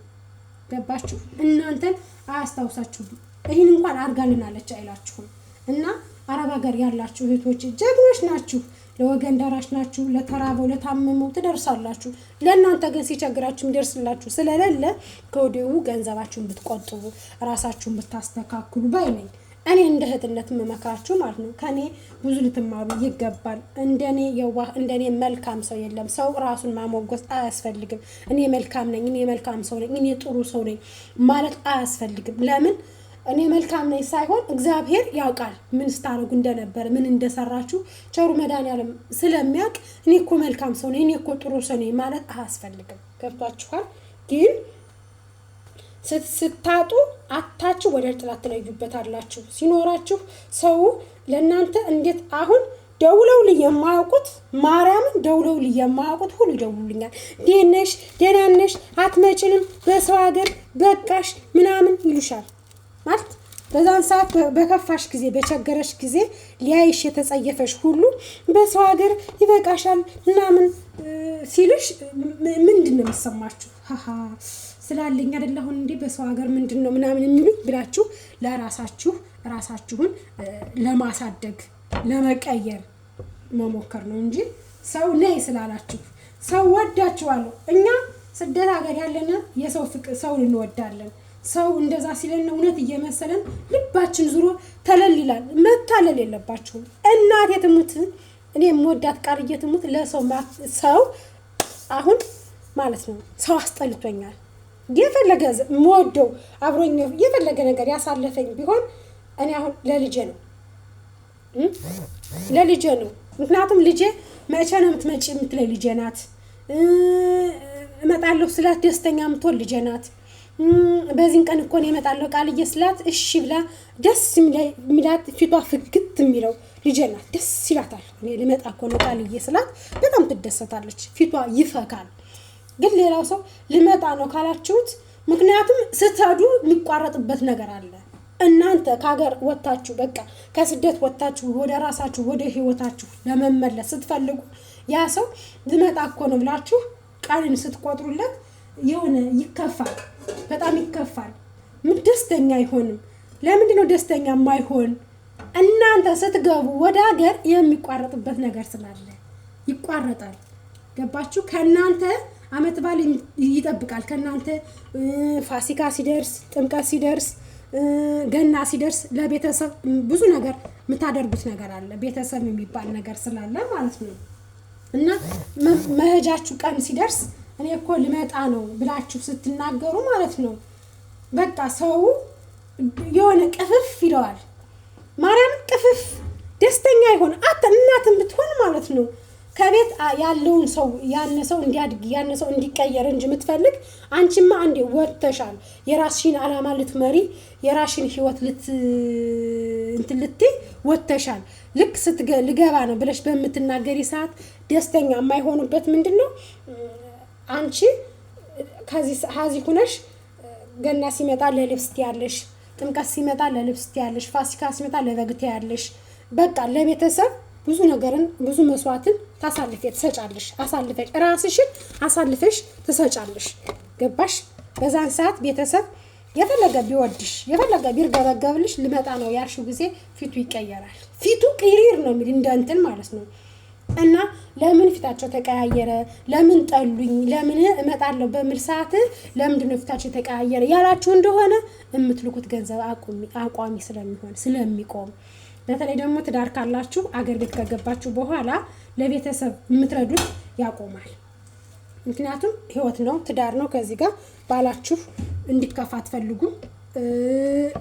ገባችሁ? እናንተን አያስታውሳችሁም። ይሄን እንኳን አርጋልናለች አይላችሁም። እና አረብ ሀገር ያላችሁ እህቶች ጀግኖች ናችሁ። ለወገን ደራሽ ናችሁ። ለተራበው ለታመመው ትደርሳላችሁ። ለእናንተ ግን ሲቸግራችሁ የሚደርስላችሁ ስለሌለ ከወዲሁ ገንዘባችሁን ብትቆጥቡ ራሳችሁን ብታስተካክሉ ባይ ነኝ። እኔ እንደ እህትነት የምመክራችሁ ማለት ነው። ከኔ ብዙ ልትማሩ ይገባል። እንደኔ የዋህ እንደኔ መልካም ሰው የለም። ሰው ራሱን ማሞገስ አያስፈልግም። እኔ መልካም ነኝ፣ እኔ መልካም ሰው ነኝ፣ እኔ ጥሩ ሰው ነኝ ማለት አያስፈልግም። ለምን እኔ መልካም ነኝ ሳይሆን እግዚአብሔር ያውቃል ምን ስታረጉ እንደነበር ምን እንደሰራችሁ ቸሩ መድኃኒዓለም ስለሚያውቅ እኔ እኮ መልካም ሰው ነኝ፣ እኔ እኮ ጥሩ ሰው ነኝ ማለት አያስፈልግም። ገብቷችኋል? ግን ስታጡ አታችሁ ወደ ጥላት ትለዩበታላችሁ። ሲኖራችሁ ሰው ለእናንተ እንዴት አሁን ደውለውልኝ የማያውቁት ማርያምን ደውለውልኝ የማያውቁት ሁሉ ደውሉልኛል። ደህነሽ ደህና ነሽ አትመጭንም በሰው ሀገር በቃሽ ምናምን ይሉሻል ማለት በዛን ሰዓት በከፋሽ ጊዜ በቸገረሽ ጊዜ ሊያይሽ የተጸየፈሽ ሁሉ በሰው ሀገር ይበቃሻል ምናምን ሲልሽ ምንድነው የሚሰማችሁ? ስላለኝ አይደል አሁን እንዴ በሰው ሀገር ምንድነው ምናምን የሚሉት ብላችሁ ራሳችሁን ለማሳደግ ለመቀየር መሞከር ነው እንጂ ሰው ነይ ስላላችሁ ሰው ወዳችኋለሁ። እኛ ስደት ሀገር ያለና የሰው ፍቅር ሰው እንወዳለን። ሰው እንደዛ ሲለን እውነት እየመሰለን ልባችን ዙሮ ተለል ይላል። መታለል የለባችሁም። እናቴ ትሙት እኔ የምወዳት ቃልዬ ትሙት ለሰው ሰው አሁን ማለት ነው ሰው አስጠልቶኛል። የፈለገ የምወደው አብሮኝ የፈለገ ነገር ያሳለፈኝ ቢሆን እኔ አሁን ለልጄ ነው። ምክንያቱም ልጄ መቼ ነው የምትመጪ የምትለኝ ልጄ ናት። እመጣለሁ ስላት ደስተኛ የምትሆን ልጄ ናት። በዚህን ቀን እኮ ነው እመጣለሁ ቃልዬ ስላት እሺ ብላ ደስ የሚላት ፊቷ ፍግት የሚለው ልጄ ናት። ደስ ይላታል። እኔ ልመጣ እኮ ነው ቃልዬ ስላት በጣም ትደሰታለች። ፊቷ ይፈካል። ግን ሌላው ሰው ልመጣ ነው ካላችሁት ምክንያቱም ስትሄዱ የሚቋረጥበት ነገር አለ። እናንተ ከሀገር ወጣችሁ በቃ ከስደት ወጣችሁ ወደ ራሳችሁ ወደ ህይወታችሁ ለመመለስ ስትፈልጉ ያ ሰው ልመጣ እኮ ነው ብላችሁ ቃልን ስትቆጥሩለት የሆነ ይከፋል፣ በጣም ይከፋል። ምን ደስተኛ አይሆንም። ለምንድን ነው ደስተኛ የማይሆን? እናንተ ስትገቡ ወደ ሀገር የሚቋረጥበት ነገር ስላለ ይቋረጣል። ገባችሁ? ከእናንተ አመት በዓል ይጠብቃል። ከእናንተ ፋሲካ ሲደርስ፣ ጥምቀት ሲደርስ፣ ገና ሲደርስ ለቤተሰብ ብዙ ነገር የምታደርጉት ነገር አለ። ቤተሰብ የሚባል ነገር ስላለ ማለት ነው። እና መሄጃችሁ ቀን ሲደርስ እኔ እኮ ልመጣ ነው ብላችሁ ስትናገሩ ማለት ነው በቃ ሰው የሆነ ቅፍፍ ይለዋል። ማርያም ቅፍፍ ደስተኛ ይሆን እናትም ብትሆን ማለት ነው ከቤት ያለውን ሰው ያነሰው እንዲያድግ ያነሰው እንዲቀየር እንጂ የምትፈልግ አንቺማ አንዴ ወጥተሻል። የራስሽን አላማ ልትመሪ የራስሽን ህይወት ልትይ ወጥተሻል። ልክ ልገባ ነው ብለሽ በምትናገሪ ሰዓት ደስተኛ የማይሆኑበት ምንድነው? አንቺ ከዚህ ሁነሽ ገና ሲመጣ ለልብስ ትያለሽ፣ ጥምቀት ሲመጣ ለልብስ ትያለሽ፣ ፋሲካ ሲመጣ ለበግ ትያለሽ። በቃ ለቤተሰብ ብዙ ነገርን ብዙ መስዋዕትን ትሰጫለሽ። ራስሽን አሳልፈሽ ትሰጫለሽ። ገባሽ? በዛን ሰዓት ቤተሰብ የፈለገ ቢወድሽ የፈለገ ቢርገበገብልሽ ልመጣ ነው ያልሽው ጊዜ ፊቱ ይቀየራል። ፊቱ ቅሪር ነው የሚል እንደ እንትን ማለት ነው። እና ለምን ፊታቸው ተቀያየረ? ለምን ጠሉኝ? ለምን እመጣለሁ በሚል ሰዓት ለምንድን ነው ፊታቸው ተቀያየረ ያላችሁ እንደሆነ የምትልኩት ገንዘብ አቋሚ ስለሚቆም በተለይ ደግሞ ትዳር ካላችሁ አገር ቤት ከገባችሁ በኋላ ለቤተሰብ የምትረዱት ያቆማል። ምክንያቱም ህይወት ነው፣ ትዳር ነው። ከዚህ ጋር ባላችሁ እንዲከፋ አትፈልጉም።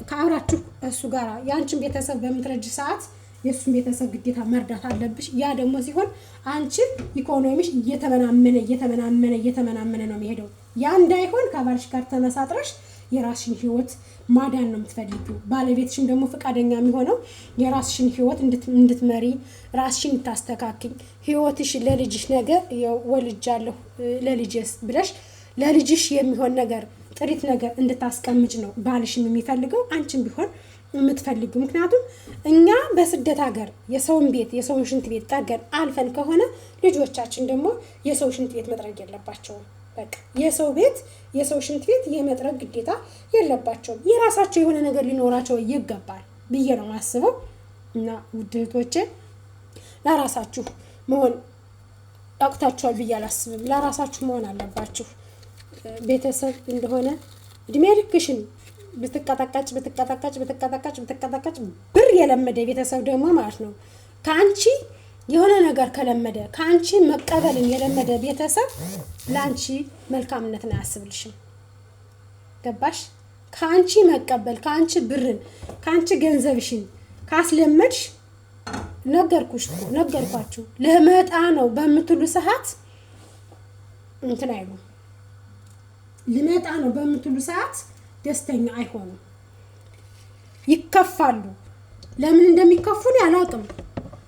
ከአብራችሁ እሱ ጋር ያንቺን ቤተሰብ በምትረጅ ሰዓት የሱን ቤተሰብ ግዴታ መርዳት አለብሽ። ያ ደግሞ ሲሆን አንቺ ኢኮኖሚሽ እየተመናመነ ነው የሚሄደው። ያ እንዳይሆን ከባልሽ ጋር ተመሳጥረሽ የራስሽን ህይወት ማዳን ነው የምትፈልጊው። ባለቤትሽም ደግሞ ፈቃደኛ የሚሆነው የራስሽን ህይወት እንድትመሪ ራስሽን እንድታስተካክኝ ህይወትሽ ለልጅሽ ነገር ወልጃለሁ ለልጅስ ብለሽ ለልጅሽ የሚሆን ነገር ጥሪት ነገር እንድታስቀምጭ ነው ባልሽም የሚፈልገው፣ አንቺም ቢሆን የምትፈልጊው። ምክንያቱም እኛ በስደት ሀገር የሰውን ቤት የሰውን ሽንት ቤት ጠርገን አልፈን ከሆነ ልጆቻችን ደግሞ የሰው ሽንት ቤት መጥረግ የለባቸውም። በቃ የሰው ቤት የሰው ሽንት ቤት የመጥረግ ግዴታ የለባቸውም። የራሳቸው የሆነ ነገር ሊኖራቸው ይገባል ብዬ ነው ማስበው። እና ውድ እህቶቼ ለራሳችሁ መሆን አቅታችኋል ብዬ አላስብም። ለራሳችሁ መሆን አለባችሁ። ቤተሰብ እንደሆነ እድሜ ልክሽን ብትቀጠቀጭ ብር የለመደ ቤተሰብ ደግሞ ማለት ነው ከአንቺ የሆነ ነገር ከለመደ ከአንቺ መቀበልን የለመደ ቤተሰብ ለአንቺ መልካምነትን አያስብልሽም። ገባሽ? ከአንቺ መቀበል ከአንቺ ብርን ከአንቺ ገንዘብሽን ካስለመድሽ ነገርኳችሁ ለመጣ ነው በምትሉ ሰዓት እንትን አይሉ ልመጣ ነው በምትሉ ሰዓት ደስተኛ አይሆኑም፣ ይከፋሉ። ለምን እንደሚከፉን አላውቅም።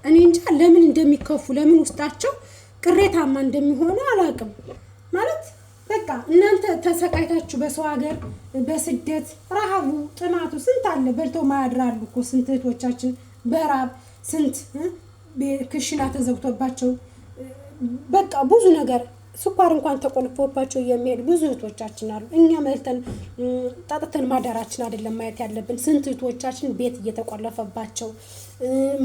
እኔ እንጃ ለምን እንደሚከፉ ለምን ውስጣቸው ቅሬታማ እንደሚሆኑ አላውቅም። ማለት በቃ እናንተ ተሰቃይታችሁ በሰው ሀገር በስደት ረሃቡ ጥማቱ ስንት አለ። በልተው ማያድራሉ እኮ ስንት እህቶቻችን በራብ ስንት ክሽና ተዘግቶባቸው በቃ ብዙ ነገር ስኳር እንኳን ተቆልፎባቸው የሚሄድ ብዙ እህቶቻችን አሉ። እኛ መልተን ጣጣተን ማዳራችን አይደለም ማየት ያለብን። ስንት እህቶቻችን ቤት እየተቆለፈባቸው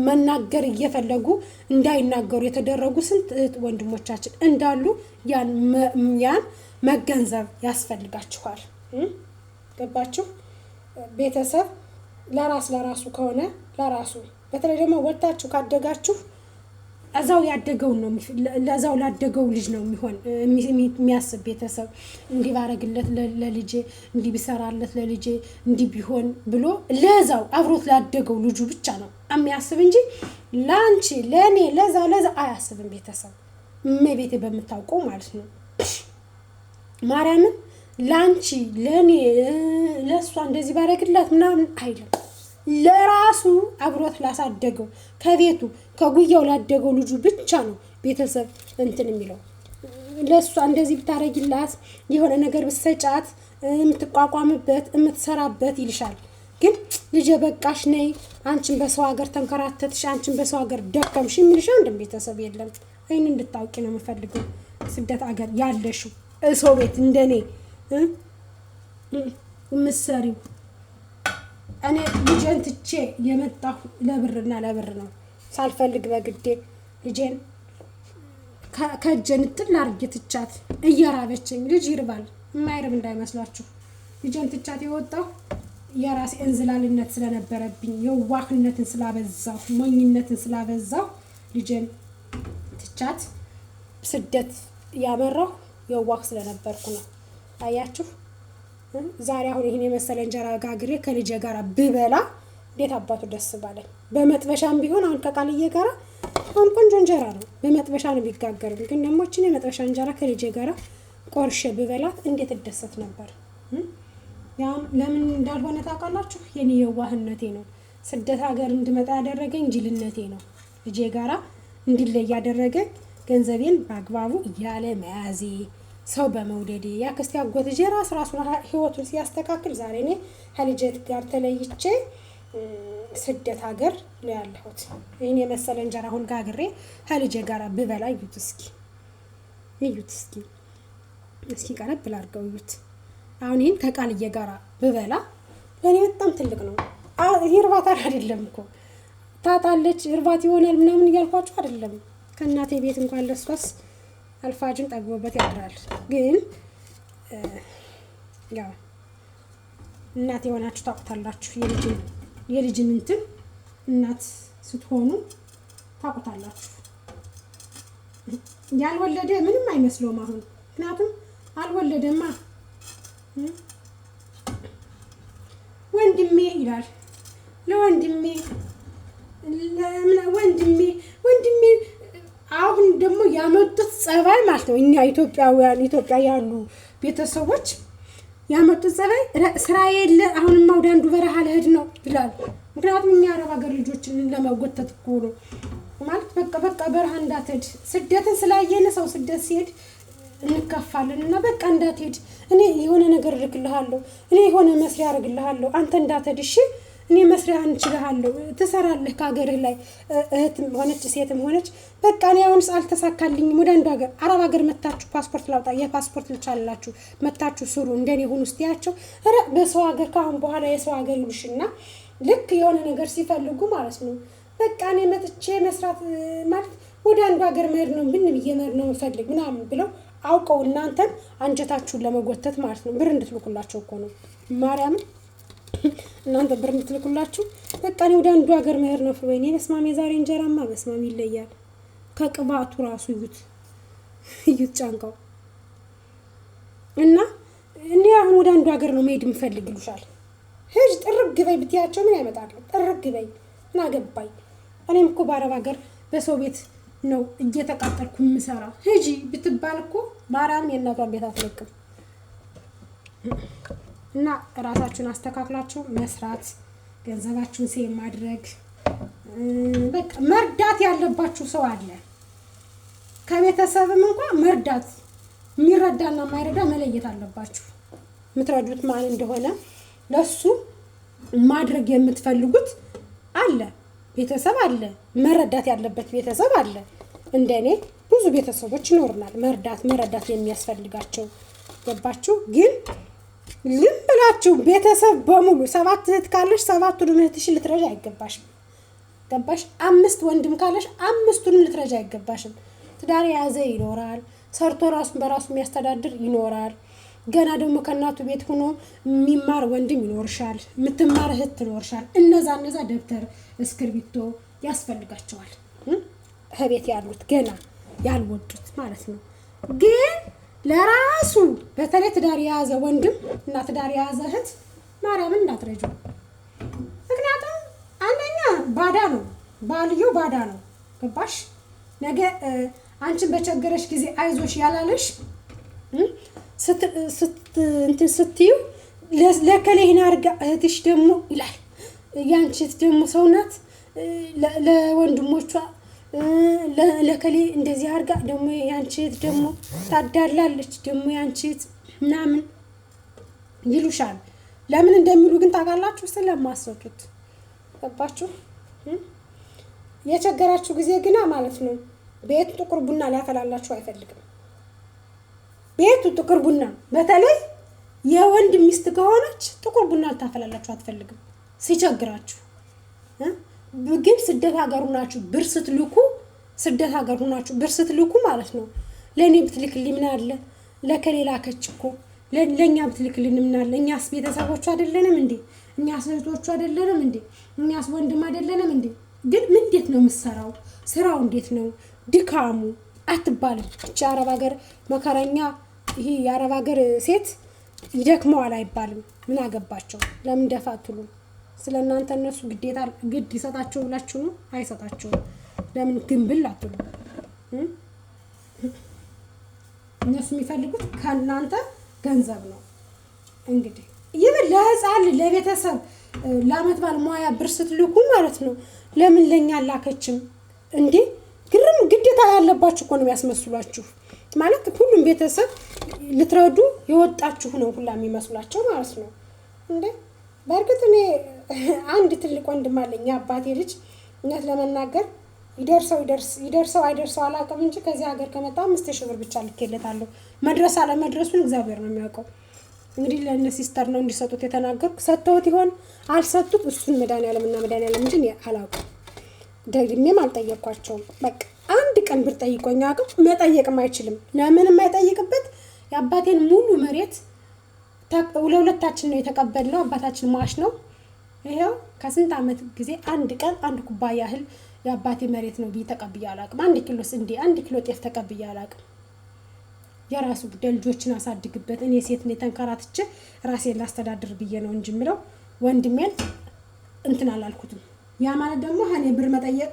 መናገር እየፈለጉ እንዳይናገሩ የተደረጉ ስንት እህት ወንድሞቻችን እንዳሉ ያን መገንዘብ ያስፈልጋችኋል። ገባችሁ? ቤተሰብ ለራሱ ከሆነ ለራሱ በተለይ ደግሞ ወጣችሁ ካደጋችሁ እዛው ያደገው ነው ለዛው ላደገው ልጅ ነው የሚያስብ ቤተሰብ እንዲህ ባረግለት ለልጄ እንዲህ ቢሰራለት ለልጄ እንዲህ ቢሆን ብሎ ለዛው አብሮት ላደገው ልጁ ብቻ ነው የሚያስብ እንጂ ላንቺ ለኔ ለዛ አያስብም። ቤተሰብ እመቤቴ በመታውቀው ማለት ነው ማርያምን ላንቺ ለኔ ለሷ እንደዚህ ባረግላት ምናምን አይልም። ለራሱ አብሮት ላሳደገው ከቤቱ ከጉያው ላደገው ልጁ ብቻ ነው ቤተሰብ እንትን የሚለው። ለሷ እንደዚህ ብታረጊላት የሆነ ነገር ብትሰጫት የምትቋቋምበት የምትሰራበት ይልሻል። ግን ልጄ በቃሽ ነይ አንቺን በሰው ሀገር ተንከራተትሽ አንቺን በሰው ሀገር ደከምሽ የሚልሽ አንድም ቤተሰብ የለም። አይን እንድታውቂ ነው የምፈልገው። ስደት ሀገር ያለሽው ሰው ቤት እንደኔ ምሰሪው እኔ ልጄን ትቼ የመጣሁ ለብርና ለብር ነው። ሳልፈልግ በግዴ ልጄን ከእጄን ጥል አድርጌ ትቻት እየራበችኝ ልጅ ይርባል የማይርብ እንዳይመስላችሁ ልጄን ትቻት የወጣሁ የራሴ እንዝላልነት ስለነበረብኝ የዋህነትን ስላበዛሁ ሞኝነትን ስላበዛሁ ልጄን ትቻት ስደት ያመራሁ የዋህ ስለነበርኩ ነው። አያችሁ? ዛሬ አሁን ይሄን የመሰለ እንጀራ ጋግሬ ከልጄ ጋር ብበላ እንዴት አባቱ ደስ ባለኝ። በመጥበሻም ቢሆን አሁን ከቃልዬ ጋር አሁን ቆንጆ እንጀራ ነው በመጥበሻ ነው ቢጋገር። ግን ደግሞ እቺን የመጥበሻ እንጀራ ከልጄ ጋር ቆርሼ ብበላት እንዴት እደሰት ነበር። ያም ለምን እንዳልሆነ ታውቃላችሁ? የኔ የዋህነቴ ነው። ስደት ሀገር እንድመጣ ያደረገኝ ጅልነቴ ነው። ልጄ ጋራ እንዲለይ ያደረገኝ ገንዘቤን በአግባቡ እያለ መያዜ ሰው በመውደዴ ያክስቴ አጎት ልጄ ራሱን ህይወቱን ሲያስተካክል ዛሬ እኔ ከልጄ ጋር ተለይቼ ስደት ሀገር ነው ያለሁት። ይሄን የመሰለ እንጀራ አሁን ጋግሬ ከልጄ ጋር ብበላ እዩት እስኪ ቀረብ ላድርገው እዩት። አሁን ይሄን ከቃልዬ ጋር ብበላ ለኔ በጣም ትልቅ ነው። ይርባት አይደለም እኮ ታጣለች እርባት ይሆናል ምናምን እያልኳችሁ አይደለም። ከእናቴ ቤት እንኳን ለሷስ አልፋጅን ጠግቦበት ያድራል። ግን ያው እናት የሆናችሁ ታውቁታላችሁ። የልጅን እንትን እናት ስትሆኑ ታውቁታላችሁ። ያልወለደ ምንም አይመስለውም አሁን። ምክንያቱም አልወለደማ ወንድሜ ይላል ለወንድሜ ወንድሜ አሁን ደግሞ ያመጡት ጸባይ ማለት ነው። እኛ ኢትዮጵያ ያሉ ቤተሰቦች ያመጡት ጸባይ ስራ የለ አሁንማ ወደ አንዱ በረሃ ለሄድ ነው ይላል። ምክንያቱም እኛ አረብ ሀገር ልጆችን ለመጎተት እኮ ነው ማለት በቃ በረሃ እንዳትሄድ ስደትን ስላየነ ሰው ስደት ሲሄድ እንከፋለን እና በቃ እንዳትሄድ እኔ የሆነ ነገር እልክልሃለሁ እኔ የሆነ መስሪያ አደርግልሃለሁ አንተ እንዳትሄድ እሺ እኔ መስሪያ እንችልሃለሁ ትሰራለህ ከሀገርህ ላይ እህትም ሆነች ሴትም ሆነች በቃ እኔ አሁንስ አልተሳካልኝም ወደ አንዱ ሀገር አረብ ሀገር መታችሁ ፓስፖርት ላውጣ የፓስፖርት ልቻላችሁ መታችሁ ስሩ እንደኔ ሆኑ እስቲያቸው በሰው ሀገር ካሁን በኋላ የሰው ሀገር ይሉሽና ልክ የሆነ ነገር ሲፈልጉ ማለት ነው በቃ እኔ መጥቼ መስራት ማለት ወደ አንዱ ሀገር መሄድ ነው ብዬ መሄድ ነው የምፈልግ ምናምን ብለው አውቀው እናንተን አንጀታችሁን ለመጎተት ማለት ነው ብር እንድትልኩላቸው እኮ ነው ማርያምን እናንተ ብር እንድትልኩላችሁ በቃ እኔ ወደ አንዱ ሀገር መሄድ ነው ወይኔ በስማም የዛሬ እንጀራማ በስማም ይለያል ከቅባቱ ራሱ እዩት ጫንቃው እና እኔ አሁን ወደ አንዱ ሀገር ነው መሄድ የምፈልግ ይሉሻል ሂጅ ጥርግ በይ ብትያቸው ምን ያመጣሉ ጥርግ በይ ምን አገባኝ እኔም እኮ በአረብ ሀገር በሰው ቤት ነው እየተቃጠልኩ የምሰራ ሂጂ ብትባል እኮ ማርያምን የእናቷን ቤት አትለቅም እና ራሳችሁን አስተካክላችሁ መስራት ገንዘባችሁን ሴቭ ማድረግ በቃ መርዳት ያለባችሁ ሰው አለ ከቤተሰብም እንኳን መርዳት የሚረዳና የማይረዳ መለየት አለባችሁ የምትረዱት ማን እንደሆነ ለሱ ማድረግ የምትፈልጉት አለ ቤተሰብ አለ መረዳት ያለበት ቤተሰብ አለ እንደኔ ብዙ ቤተሰቦች ይኖርናል መረዳት የሚያስፈልጋቸው ገባችሁ ግን ልም ብላችሁ ቤተሰብ በሙሉ 7 እህት ካለሽ 7ቱንም እህትሽን ልትረጃ አይገባሽም ገባሽ 5 ወንድም ካለሽ 5ቱንም ልትረጃ አይገባሽም ትዳር ያዘ ይኖራል ሰርቶ ራሱን በራሱ የሚያስተዳድር ይኖራል ገና ደግሞ ከናቱ ቤት ሆኖ የሚማር ወንድም ይኖርሻል የምትማር እህት ትኖርሻል እነዛ ደብተር እስክርቢቶ ያስፈልጋቸዋል ከቤት ያሉት ገና ያልወጡት ማለት ነው ግን ለራሱ በተለይ ትዳር ያዘ ወንድም እና ትዳር ያዘ እህት ማርያምን እንዳትረጁ ምክንያቱም አንደኛ ባዳ ነው ባልዮ ባዳ ነው ገባሽ ነገ አንቺን በቸገረሽ ጊዜ አይዞሽ ያላለሽ ስትዩ ለከሌህና አርጋ እህትሽ ደግሞ ይላል ያንቺት ደግሞ ሰውናት ለወንድሞቿ ለከሌ እንደዚህ አርጋ ደግሞ ያንቺት ደግሞ ታዳላለች ደግሞ ያንቺት ምናምን ይሉሻል ለምን እንደሚሉ ግን ታውቃላችሁ ስለማሰጡት ገባችሁ የቸገራችሁ ጊዜ ግና ማለት ነው ቤት ጥቁር ቡና ሊያፈላላችሁ አይፈልግም ቤቱ ጥቁር ቡና በተለይ የወንድ ሚስት ከሆነች ጥቁር ቡና ልታፈላላችሁ አትፈልግም ሲቸግራችሁ ግን ስደት ሀገር ሆናችሁ ብር ስትልኩ ማለት ነው ለኔ ብትልክልኝ ምን አለ ለከሌላ ከችኮ ለኛ ብትልክልኝ ምን አለ እኛስ ቤተሰቦቹ አይደለንም እንዴ እኛስ እህቶቹ አይደለንም እንዴ እኛስ ወንድም አይደለንም እንዴ ግን ምን እንዴት ነው የምትሰራው ስራው እንዴት ነው ድካሙ አትባልም እቺ አረብ ሀገር መከረኛ ይሄ የአረብ ሀገር ሴት ይደክመዋል አይባልም ምን አገባቸው ለምን ደፋትሉ ስለናንተ እነሱ ግድ ይሰጣቸው ብላችሁ ነው አይሰጣቸው ለምን ግንብል አትሉ እነሱ የሚፈልጉት ከናንተ ገንዘብ ነው እንግዲህ ይበል ለህፃን ለቤተሰብ ለአመት ባል ሙያ ብር ስትልኩ ማለት ነው ለምን ለኛ አላከችም እንዴ ግርም ግዴታ ያለባችሁ እኮ ነው ያስመስሏችሁ ማለት ሁሉም ቤተሰብ ልትረዱ የወጣችሁ ነው ሁላ የሚመስላቸው ማለት ነው እንዴ በርግጥ እኔ አንድ ትልቅ ወንድም አለኝ አባቴ ልጅ እኛት ለመናገር ይደርሰው አይደርሰው አላውቅም እንጂ ከዚህ ሀገር ከመጣ 5000 ብር ብቻ ልኬለታለሁ መድረስ አለ መድረሱን እግዚአብሔር ነው የሚያውቀው እንግዲህ ለእነ ሲስተር ነው እንዲሰጡት የተናገርኩ ሰጥተውት ይሆን አልሰጡት እሱን መድኃኒዓለም እንጂ አላውቅም ደግሜም አልጠየቅኳቸውም በቃ አንድ ቀን ብር ጠይቆኝ አውቅም መጠየቅም አይችልም ለምንም አይጠይቅበት የአባቴን ሙሉ መሬት ለሁለታችን ነው የተቀበልነው አባታችን ማሽ ነው ይሄው ከስንት አመት ጊዜ አንድ ቀን አንድ ኩባያ እህል የአባቴ መሬት ነው ተቀብዬ አላውቅም 1 ኪሎ ስንዴ 1 ኪሎ ጤፍ ተቀብዬ አላውቅም የራሱ ልጆችን አሳድግበት እኔ ሴት ነኝ ተንከራትቼ ራሴን ላስተዳድር ብዬ ነው እንጂ ምለው ወንድሜን እንትን አላልኩትም ያ ማለት ደግሞ እኔ ብር መጠየቅ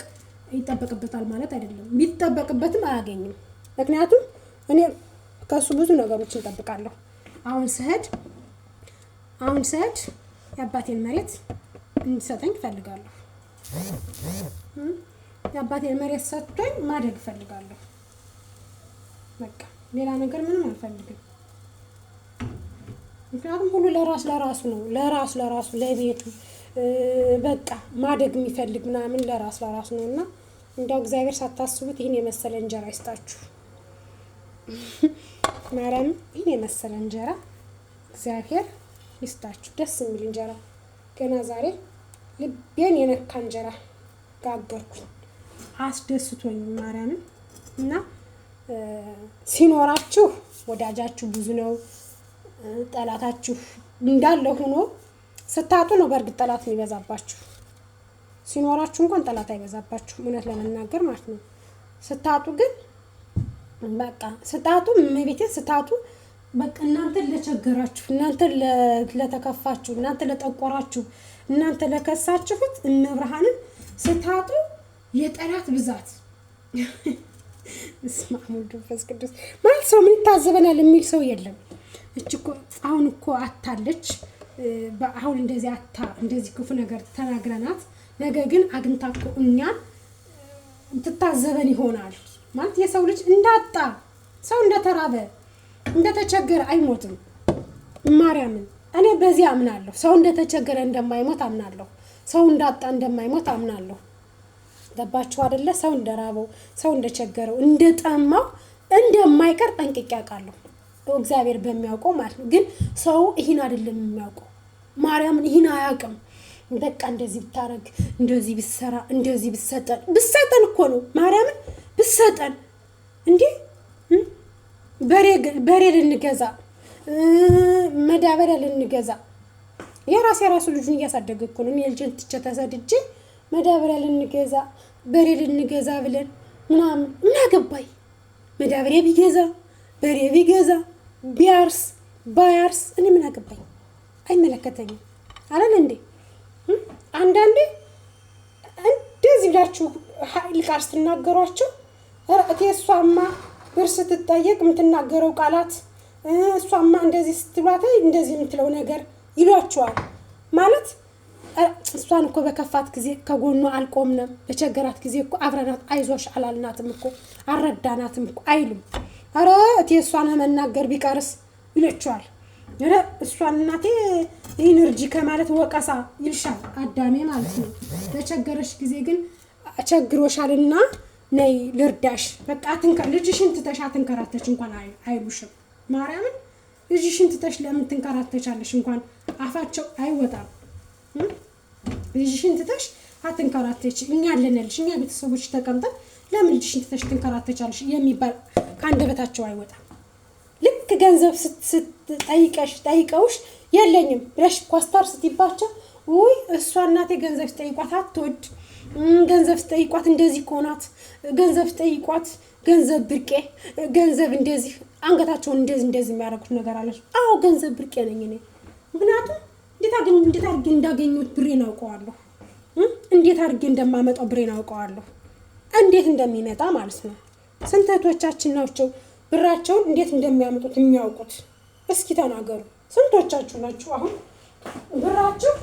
ይተበቅበታል ማለት አይደለም ቢተበቅበትም አያገኝም ምክንያቱም እኔ ከሱ ብዙ ነገሮችን እጠብቃለሁ አሁን ስሄድ የአባቴን መሬት እንዲሰጠኝ እፈልጋለሁ የአባቴን መሬት ሰጥቶኝ ማደግ እፈልጋለሁ በቃ ሌላ ነገር ምንም አልፈልግም ምክንያቱም ሁሉ ለራሱ ነው ለራሱ ለቤቱ በቃ ማደግ የሚፈልግ ምናምን ለራሱ ነውና እንደው እግዚአብሔር ሳታስቡት ይሄን የመሰለ እንጀራ ይስጣችሁ ማርያም ይሄን የመሰለ እንጀራ እግዚአብሔር ይስጣችሁ ደስ የሚል እንጀራ ገና ዛሬ ልቤን የነካ እንጀራ ጋገርኩኝ አስደስቶኝ ማርያምን። እና ሲኖራችሁ ወዳጃችሁ ብዙ ነው፣ ጠላታችሁ እንዳለ ሆኖ ስታጡ ነው በእርግጥ ጠላት የሚበዛባችሁ። ሲኖራችሁ እንኳን ጠላት አይበዛባችሁ እውነት ለመናገር ማለት ነው። ስታጡ ግን በቃ ስታጡ መቤቴ ስታጡ በቃ እናንተ ለቸገራችሁ፣ እናንተ ለተከፋችሁ፣ እናንተ ለጠቆራችሁ፣ እናንተ ለከሳችሁት እመብርሃንን ስታጡ የጠላት ብዛት እስማሙ መንፈስ ቅዱስ ማለት ሰው ምን ይታዘበናል የሚል ሰው የለም። እኮ አሁን እኮ አታለች አሁን እንደዚህ ክፉ ነገር ተናግረናት ነገ ግን አግንታ እኮ እኛን ትታዘበን ይሆናል ማለት የሰው ልጅ እንዳጣ ሰው እንደተራበ እንደተቸገረ አይሞትም። ማርያምን እኔ በዚህ አምናለሁ። ሰው እንደተቸገረ እንደማይሞት አምናለሁ። ሰው እንዳጣ እንደማይሞት አምናለሁ። ገባችሁ አይደለ? ሰው እንደራበው ሰው እንደቸገረው እንደጠማው እንደማይቀር ጠንቅቄ አውቃለሁ። እግዚአብሔር በሚያውቀው ማለት ነው። ግን ሰው ይሄን አይደለም የሚያውቀው። ማርያምን ይሄን አያውቅም። በቃ እንደዚህ ብታረግ እንደዚህ ብትሰራ እንደዚህ ብትሰጠን እኮ ነው ማርያምን ብትሰጠን እንዴ በሬ ልንገዛ መዳበሪያ ልንገዛ የራሱ ልጁን እያሳደገ እኮ ነው። የልጅን ትቼ ተሰድጄ መዳበሪያ ልንገዛ በሬ ልንገዛ ብለን ምናምን ምን አገባኝ? መዳበሪያ ቢገዛ በሬ ቢገዛ ቢያርስ ባያርስ እኔ ምን አገባኝ? አይመለከተኝም አይደል እንዴ? አንዳንዴ እንደዚህ ብላችሁ ኃይል ቃል ስትናገሯቸው እሷማ ብር ስትጠየቅ የምትናገረው ቃላት እሷማ እንደዚህ ስትሏት እንደዚህ የምትለው ነገር ይሏቸዋል ማለት እሷን እኮ በከፋት ጊዜ ከጎኗ አልቆምንም፣ በቸገራት ጊዜ እኮ አብረናት አይዞሽ አላልናትም እኮ አልረዳናትም እኮ አይሉም። ኧረ እሷን መናገር ቢቀርስ ይሏቸዋል። ኧረ እሷን እናቴ ኢነርጂ ከማለት ወቀሳ ይልሻል አዳሜ ማለት ነው። በቸገረሽ ጊዜ ግን ቸግሮሻልና ነይ ልርዳሽ በቃ ልጅሽን ትተሽ አትንከራተች እንኳን አይሉሽም። ማርያምን ልጅሽን ትተሽ ለምን ትንከራተቻለሽ እንኳን አፋቸው አይወጣም። ልጅሽን ትተሽ አትንከራተች እኛ አለንልሽ እኛ ቤተሰቦች ተቀምጠን ለምን ልጅሽን ትተሽ ትንከራተቻለሽ የሚባል ከአንደበታቸው አይወጣም። ልክ ገንዘብ ጠይቀውሽ የለኝም ብለሽ ኳስታር ስትይባቸው ውይ እሷ እናቴ ገንዘብ ስጠይቋት አትወድ ገንዘብ ስጠይቋት እንደዚህ ኮናት ገንዘብ ስጠይቋት ገንዘብ ብርቄ ገንዘብ እንደዚህ አንገታቸውን እንደዚህ የሚያደርጉት ነገር አለሽ። አዎ ገንዘብ ብርቄ ነኝ እኔ ምክንያቱም እንዴት አድርጌ እንዳገኙት ብሬን አውቀዋለሁ። እንዴት አድርጌ እንደማመጣው ብሬን አውቀዋለሁ። እንዴት እንደሚመጣ ማለት ነው። ስንት እህቶቻችን ናቸው ብራቸውን እንዴት እንደሚያመጡት የሚያውቁት? እስኪ ተናገሩ። ስንቶቻችሁ ናችሁ አሁን ብራችሁ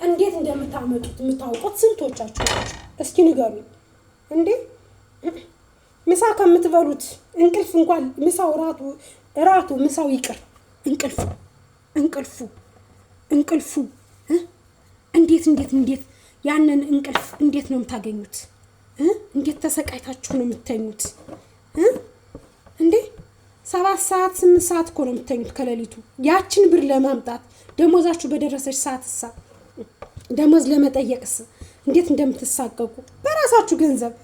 እንዴት እንደምታመጡት የምታውቁት? ስንቶቻችሁ ናችሁ? እስኪ ንገሩኝ። እንዴ ምሳ ከምትበሉት እንቅልፍ እንኳን ምሳው ራቱ ምሳው ይቅር እንቅልፉ እንዴት ያንን እንቅልፍ እንዴት ነው የምታገኙት? እንዴት ተሰቃይታችሁ ነው የምትተኙት? እንዴ 7 ሰዓት 8 ሰዓት እኮ ነው የምትተኙት ከሌሊቱ። ያችን ብር ለማምጣት ደሞዛችሁ በደረሰች ሰዓትሳ ደሞዝ ለመጠየቅስ እንዴት እንደምትሳቀቁ በራሳችሁ ገንዘብ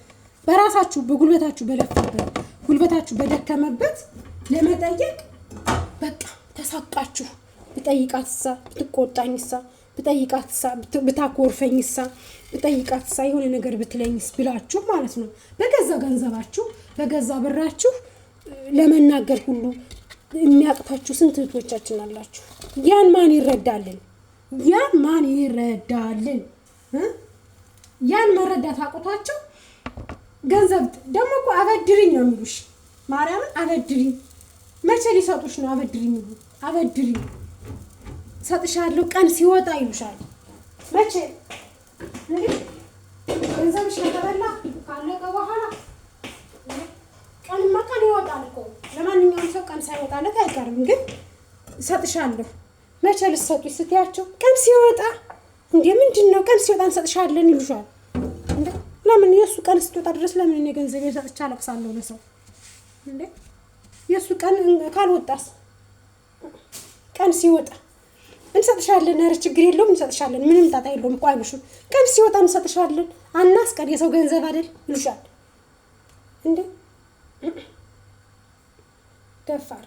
በራሳችሁ በጉልበታችሁ በለፋበት ጉልበታችሁ በደከመበት ለመጠየቅ በቃ ተሳቃችሁ። ብጠይቃትሳ ብትቆጣኝሳ ብጠይቃትሳ ብታኮርፈኝሳ ብጠይቃትሳ የሆነ ነገር ብትለኝስ ብላችሁ ማለት ነው። በገዛ ገንዘባችሁ በገዛ ብራችሁ ለመናገር ሁሉ የሚያቅታችሁ ስንት እህቶቻችን አላችሁ። ያን ማን ይረዳልን? ያን መረዳት አቅቷቸው ገንዘብ ደግሞ እኮ አበድሪኝ ነው የሚሉሽ። ማርያምን አበድሪኝ መቼ ሊሰጡሽ ነው? አበድሪኝ ሰጥሻለሁ ቀን ሲወጣ ይሉሻል። መቼ ገንዘብሽ ከተበላ ካለቀ በኋላ ቀንማ ቀን ይወጣል እኮ። ለማንኛውም ሰው ቀን ሳይወጣለት አይቀርም። ግን ሰጥሻለሁ መቼ ልትሰጡኝ ስትያቸው ቀን ሲወጣ እንዴ ምንድነው ቀን ሲወጣ እንሰጥሻለን ይሉሻል። እንዴ ለምን የሱ ቀን እስኪወጣ ድረስ ለምን እኔ ገንዘብ ሰጥቻ አለቅሳለሁ ለሰው? እንዴ የሱ ቀን ካልወጣስ ቀን ሲወጣ እንሰጥሻለን፣ ኧረ ችግር የለውም እንሰጥሻለን፣ ምንም ጣጣ የለውም እኮ አይሉሽም። ቀን ሲወጣ እንሰጥሻለን አናስቀር የሰው ገንዘብ አይደል ይሉሻል እንዴ ደፋር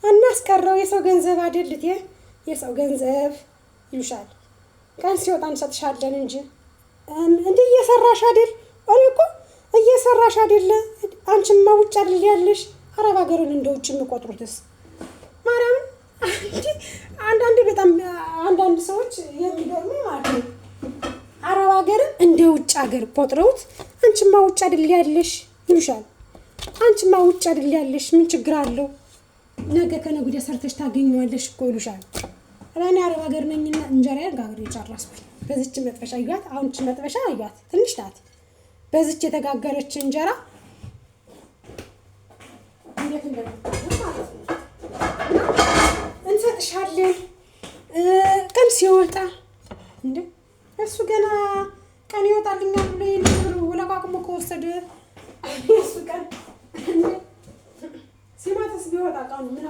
አናስቀረው የሰው ገንዘብ አይደል እቴ የሰው ገንዘብ ይሉሻል ቀን ሲወጣ እንሰጥሻለን እንጂ እንዴ እየሰራሽ አይደል እኔ እኮ እየሰራሽ አይደል አንቺማ ውጭ አይደል ያለሽ አረብ ሀገርን እንደ ውጭ የሚቆጥሩትስ ማርያም አንዳንዴ በጣም አንዳንድ ሰዎች የሚገርሙ ማለት ነው አረብ ሀገርን እንደ ውጭ ሀገር ቆጥረውት አንቺማ ውጭ አይደል ያለሽ ይሉሻል አንቺማ ውጭ አይደል ያለሽ ምን ችግር አለው ነገ ከነገ ወዲያ ሰርተሽ ታገኘዋለሽ እኮ ይሉሻል እኔ አረብ ሀገር ነኝና እንጀራዬን ጋግሬ ጨረስኩኝ በዚች መጥበሻ አያት አሁን እቺ መጥበሻ አያት ትንሽ ናት በዚች የተጋገረች እንጀራ እንዴት እንደምትሆን ማለት ነው እንሰጥሻለን ቀን ሲወጣ እንዴ እሱ ገና ቀን ይወጣልኛል ብሎ ይልብሩ ወላቃቅሞ ከወሰደ እሱ ቀን ሲማተስ ቢወጣ ቀኑ